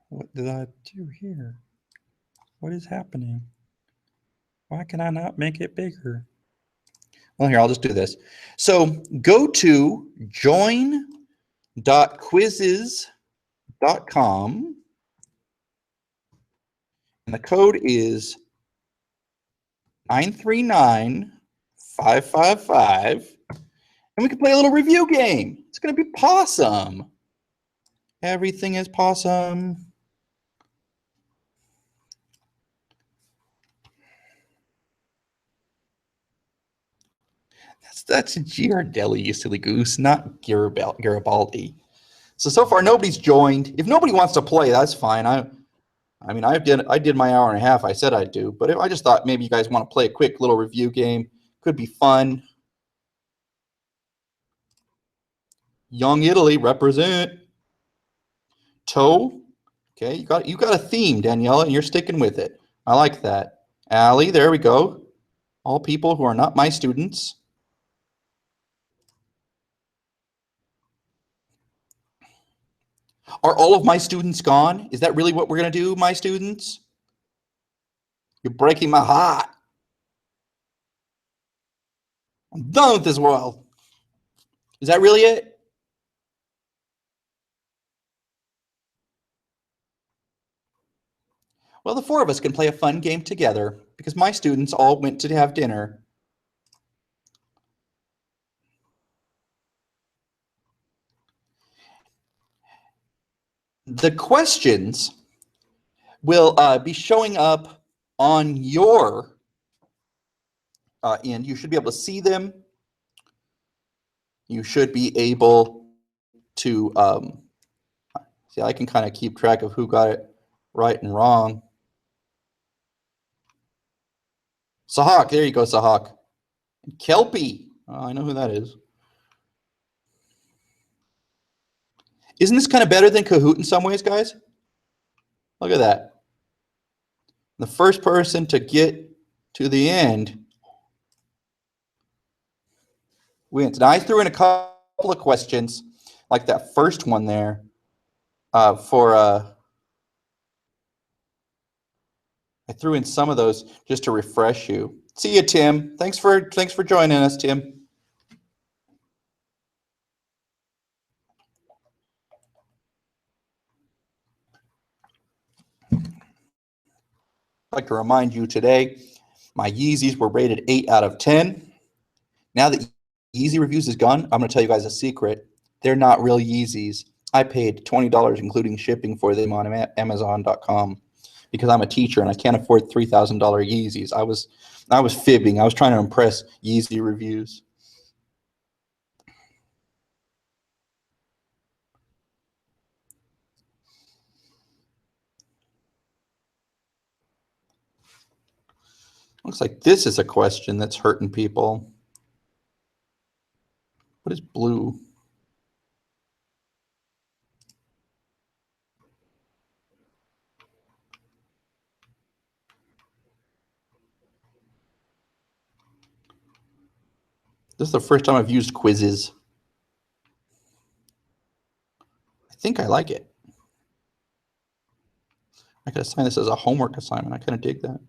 What did I do here? What is happening? Why can I not make it bigger? Well, here, I'll just do this. So go to join.quizzes.com the code is 939-555. And we can play a little review game. It's going to be possum. Everything is possum. That's Girardelli, you silly goose, not Garibaldi. So far nobody's joined. If nobody wants to play, that's fine. I mean, I did my hour and a half. I said I'd do, but I just thought maybe you guys want to play a quick little review game. Could be fun. Young Italy represent. Toe. Okay, you got a theme, Daniela, and you're sticking with it. I like that. Allie, there we go. All people who are not my students. Are all of my students gone? Is that really what we're going to do, my students? You're breaking my heart. I'm done with this world. Is that really it? Well, the four of us can play a fun game together because my students all went to have dinner. The questions will be showing up on your end. You should be able to see them. You should be able to see. I can kind of keep track of who got it right and wrong. Sahak, there you go, Sahak. Kelpie, oh, I know who that is. Isn't this kind of better than Kahoot in some ways, guys? Look at that. The first person to get to the end wins. Now, I threw in a couple of questions, like that first one there, I threw in some of those just to refresh you. See you, Tim. Thanks for joining us, Tim. I'd like to remind you today, my Yeezys were rated 8 out of 10. Now that Yeezy Reviews is gone, I'm going to tell you guys a secret. They're not real Yeezys. I paid $20 including shipping for them on Amazon.com because I'm a teacher and I can't afford $3,000 Yeezys. I was fibbing. I was trying to impress Yeezy Reviews. Looks like this is a question that's hurting people. What is blue? This is the first time I've used quizzes. I think I like it. I could assign this as a homework assignment. I kind of dig that.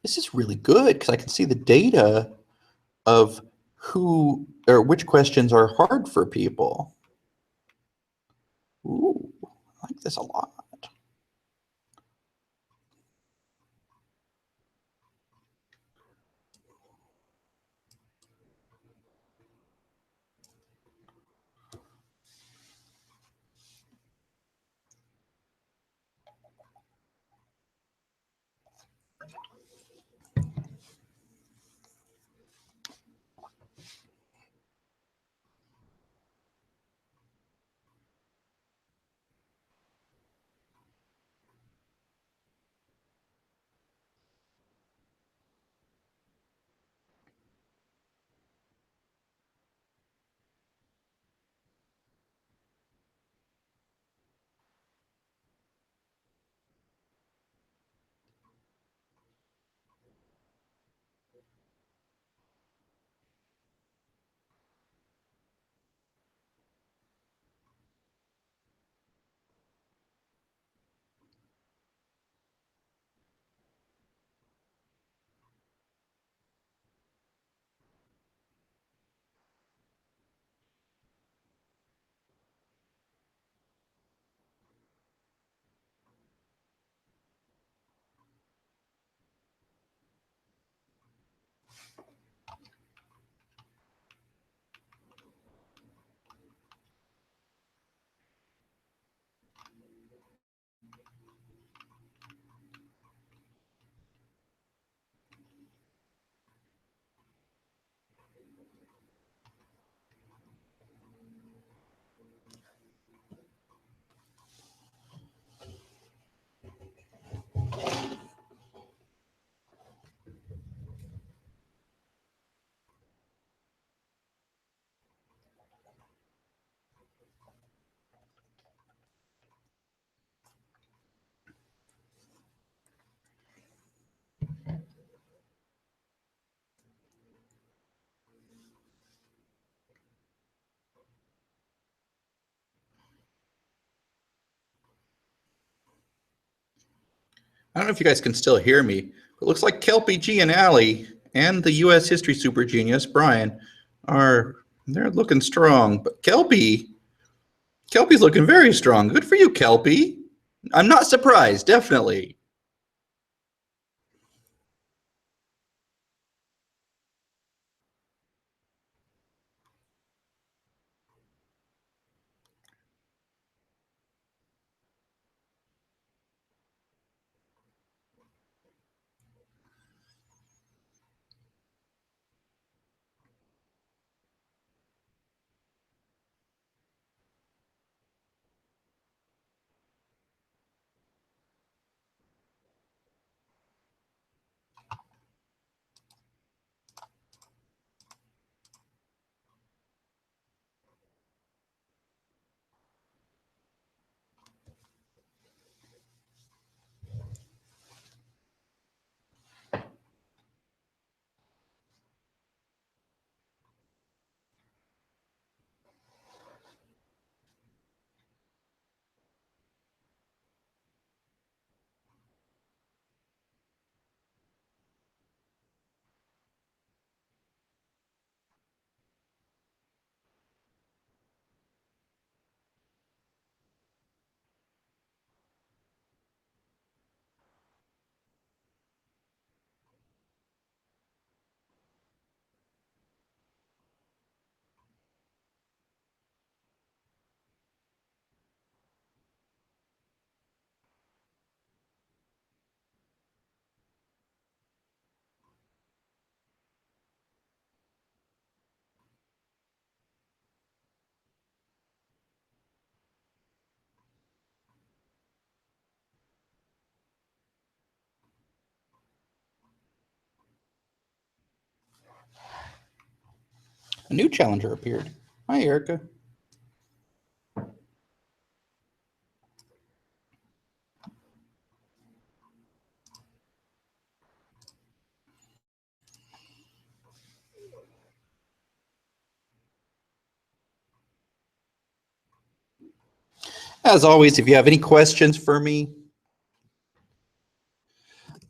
This is really good because I can see the data of who or which questions are hard for people. Ooh, I like this a lot. I don't know if you guys can still hear me, but it looks like Kelpie G and Allie and the U.S. history super genius Brian are they're looking strong. But Kelpie's looking very strong. Good for you, Kelpie. I'm not surprised, definitely. A new challenger appeared. Hi, Erica. As always, if you have any questions for me,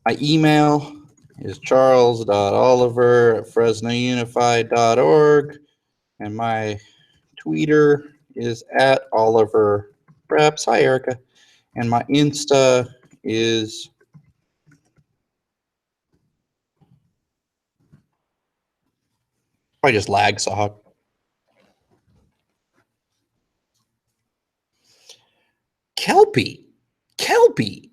my email is charles.oliver@fresnounified.org, and my Twitter is at Oliver Preps. Hi, Erica. And my Insta is probably just lag sock. Kelpie. Kelpie.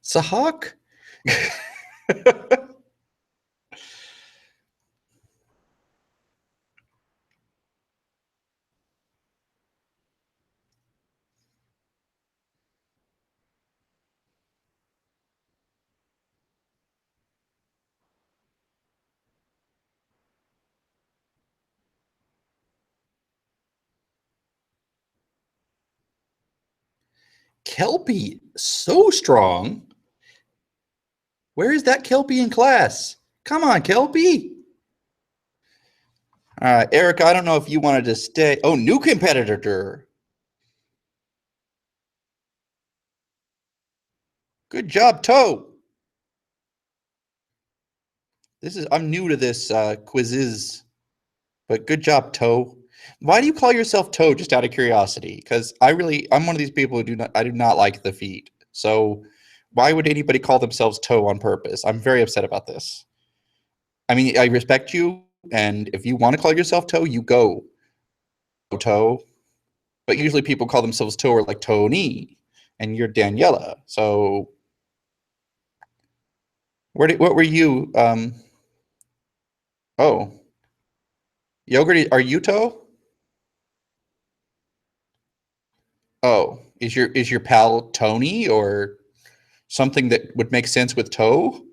Sahak? Kelpie, so strong. Where is that Kelpie in class? Come on, Kelpie. Erica, I don't know if you wanted to stay. Oh, new competitor. Good job, Toe. I'm new to this quizzes, but good job, Toe. Why do you call yourself Toe? Just out of curiosity, because I'm one of these people who I do not like the feet. So, why would anybody call themselves Toe on purpose? I'm very upset about this. I mean, I respect you, and if you want to call yourself Toe, you go Toe. But usually people call themselves Toe or like Tony, and you're Daniela. So, what were you? Oh, yogurt. Are you Toe? Oh, is your pal Tony or something that would make sense with Toe?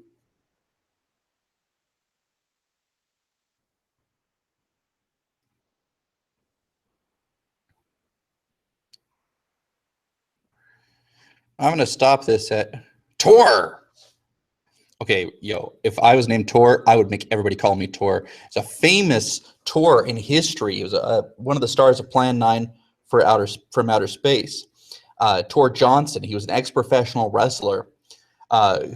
I'm gonna stop this at Tor. Okay, yo, if I was named Tor, I would make everybody call me Tor. It's a famous Tor in history. He was one of the stars of Plan 9 from outer space. Tor Johnson, he was an ex-professional wrestler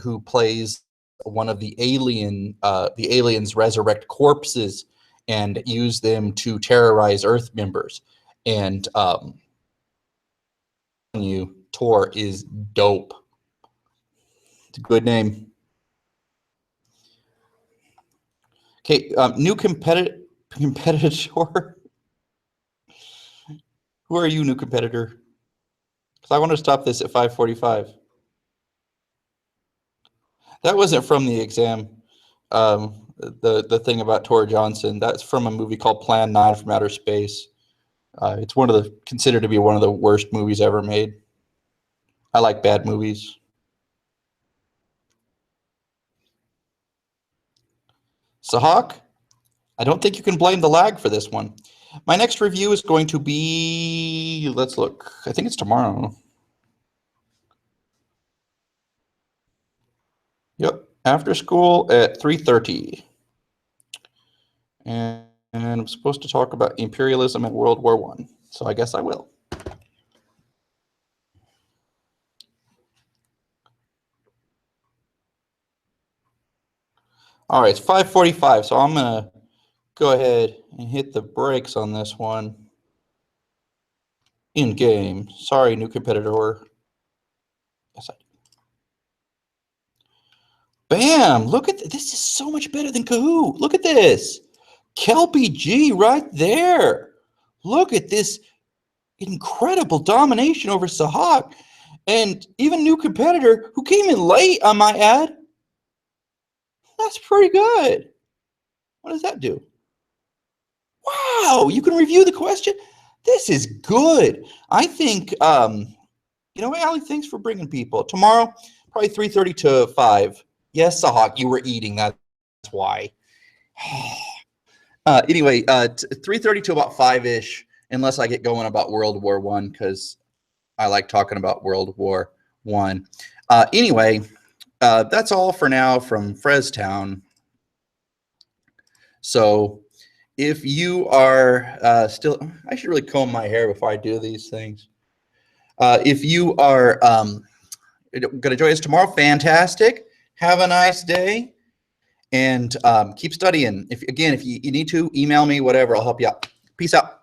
who plays one of the aliens resurrect corpses and use them to terrorize Earth members. And Tor is dope. It's a good name. Okay, new competitor. Who are you, new competitor? Because I want to stop this at 5:45. That wasn't from the exam. The thing about Tor Johnson. That's from a movie called Plan 9 from Outer Space. It's considered to be one of the worst movies ever made. I like bad movies. Sahak, I don't think you can blame the lag for this one. My next review is going to be, let's look, I think it's tomorrow. Yep, after school at 3:30. And I'm supposed to talk about imperialism and World War I, so I guess I will. All right, it's 5:45, so I'm going to go ahead and hit the brakes on this one. In game. Sorry, new competitor. Yes, I do. Bam! Look at this. Is so much better than Kahoot. Look at this. Kelpie G right there. Look at this incredible domination over Sahak. And even new competitor who came in late, I might add. That's pretty good. What does that do? Wow, you can review the question? This is good. I think, Ali, thanks for bringing people. Tomorrow, probably 3:30 to 5. Yes, Sahak, you were eating. That's why. Anyway, 3:30 to about 5-ish, unless I get going about World War I, because I like talking about World War I. Anyway, that's all for now from Frestown. So if you are still, I should really comb my hair before I do these things. If you are going to join us tomorrow, fantastic. Have a nice day. And keep studying. If you need to, email me, whatever. I'll help you out. Peace out.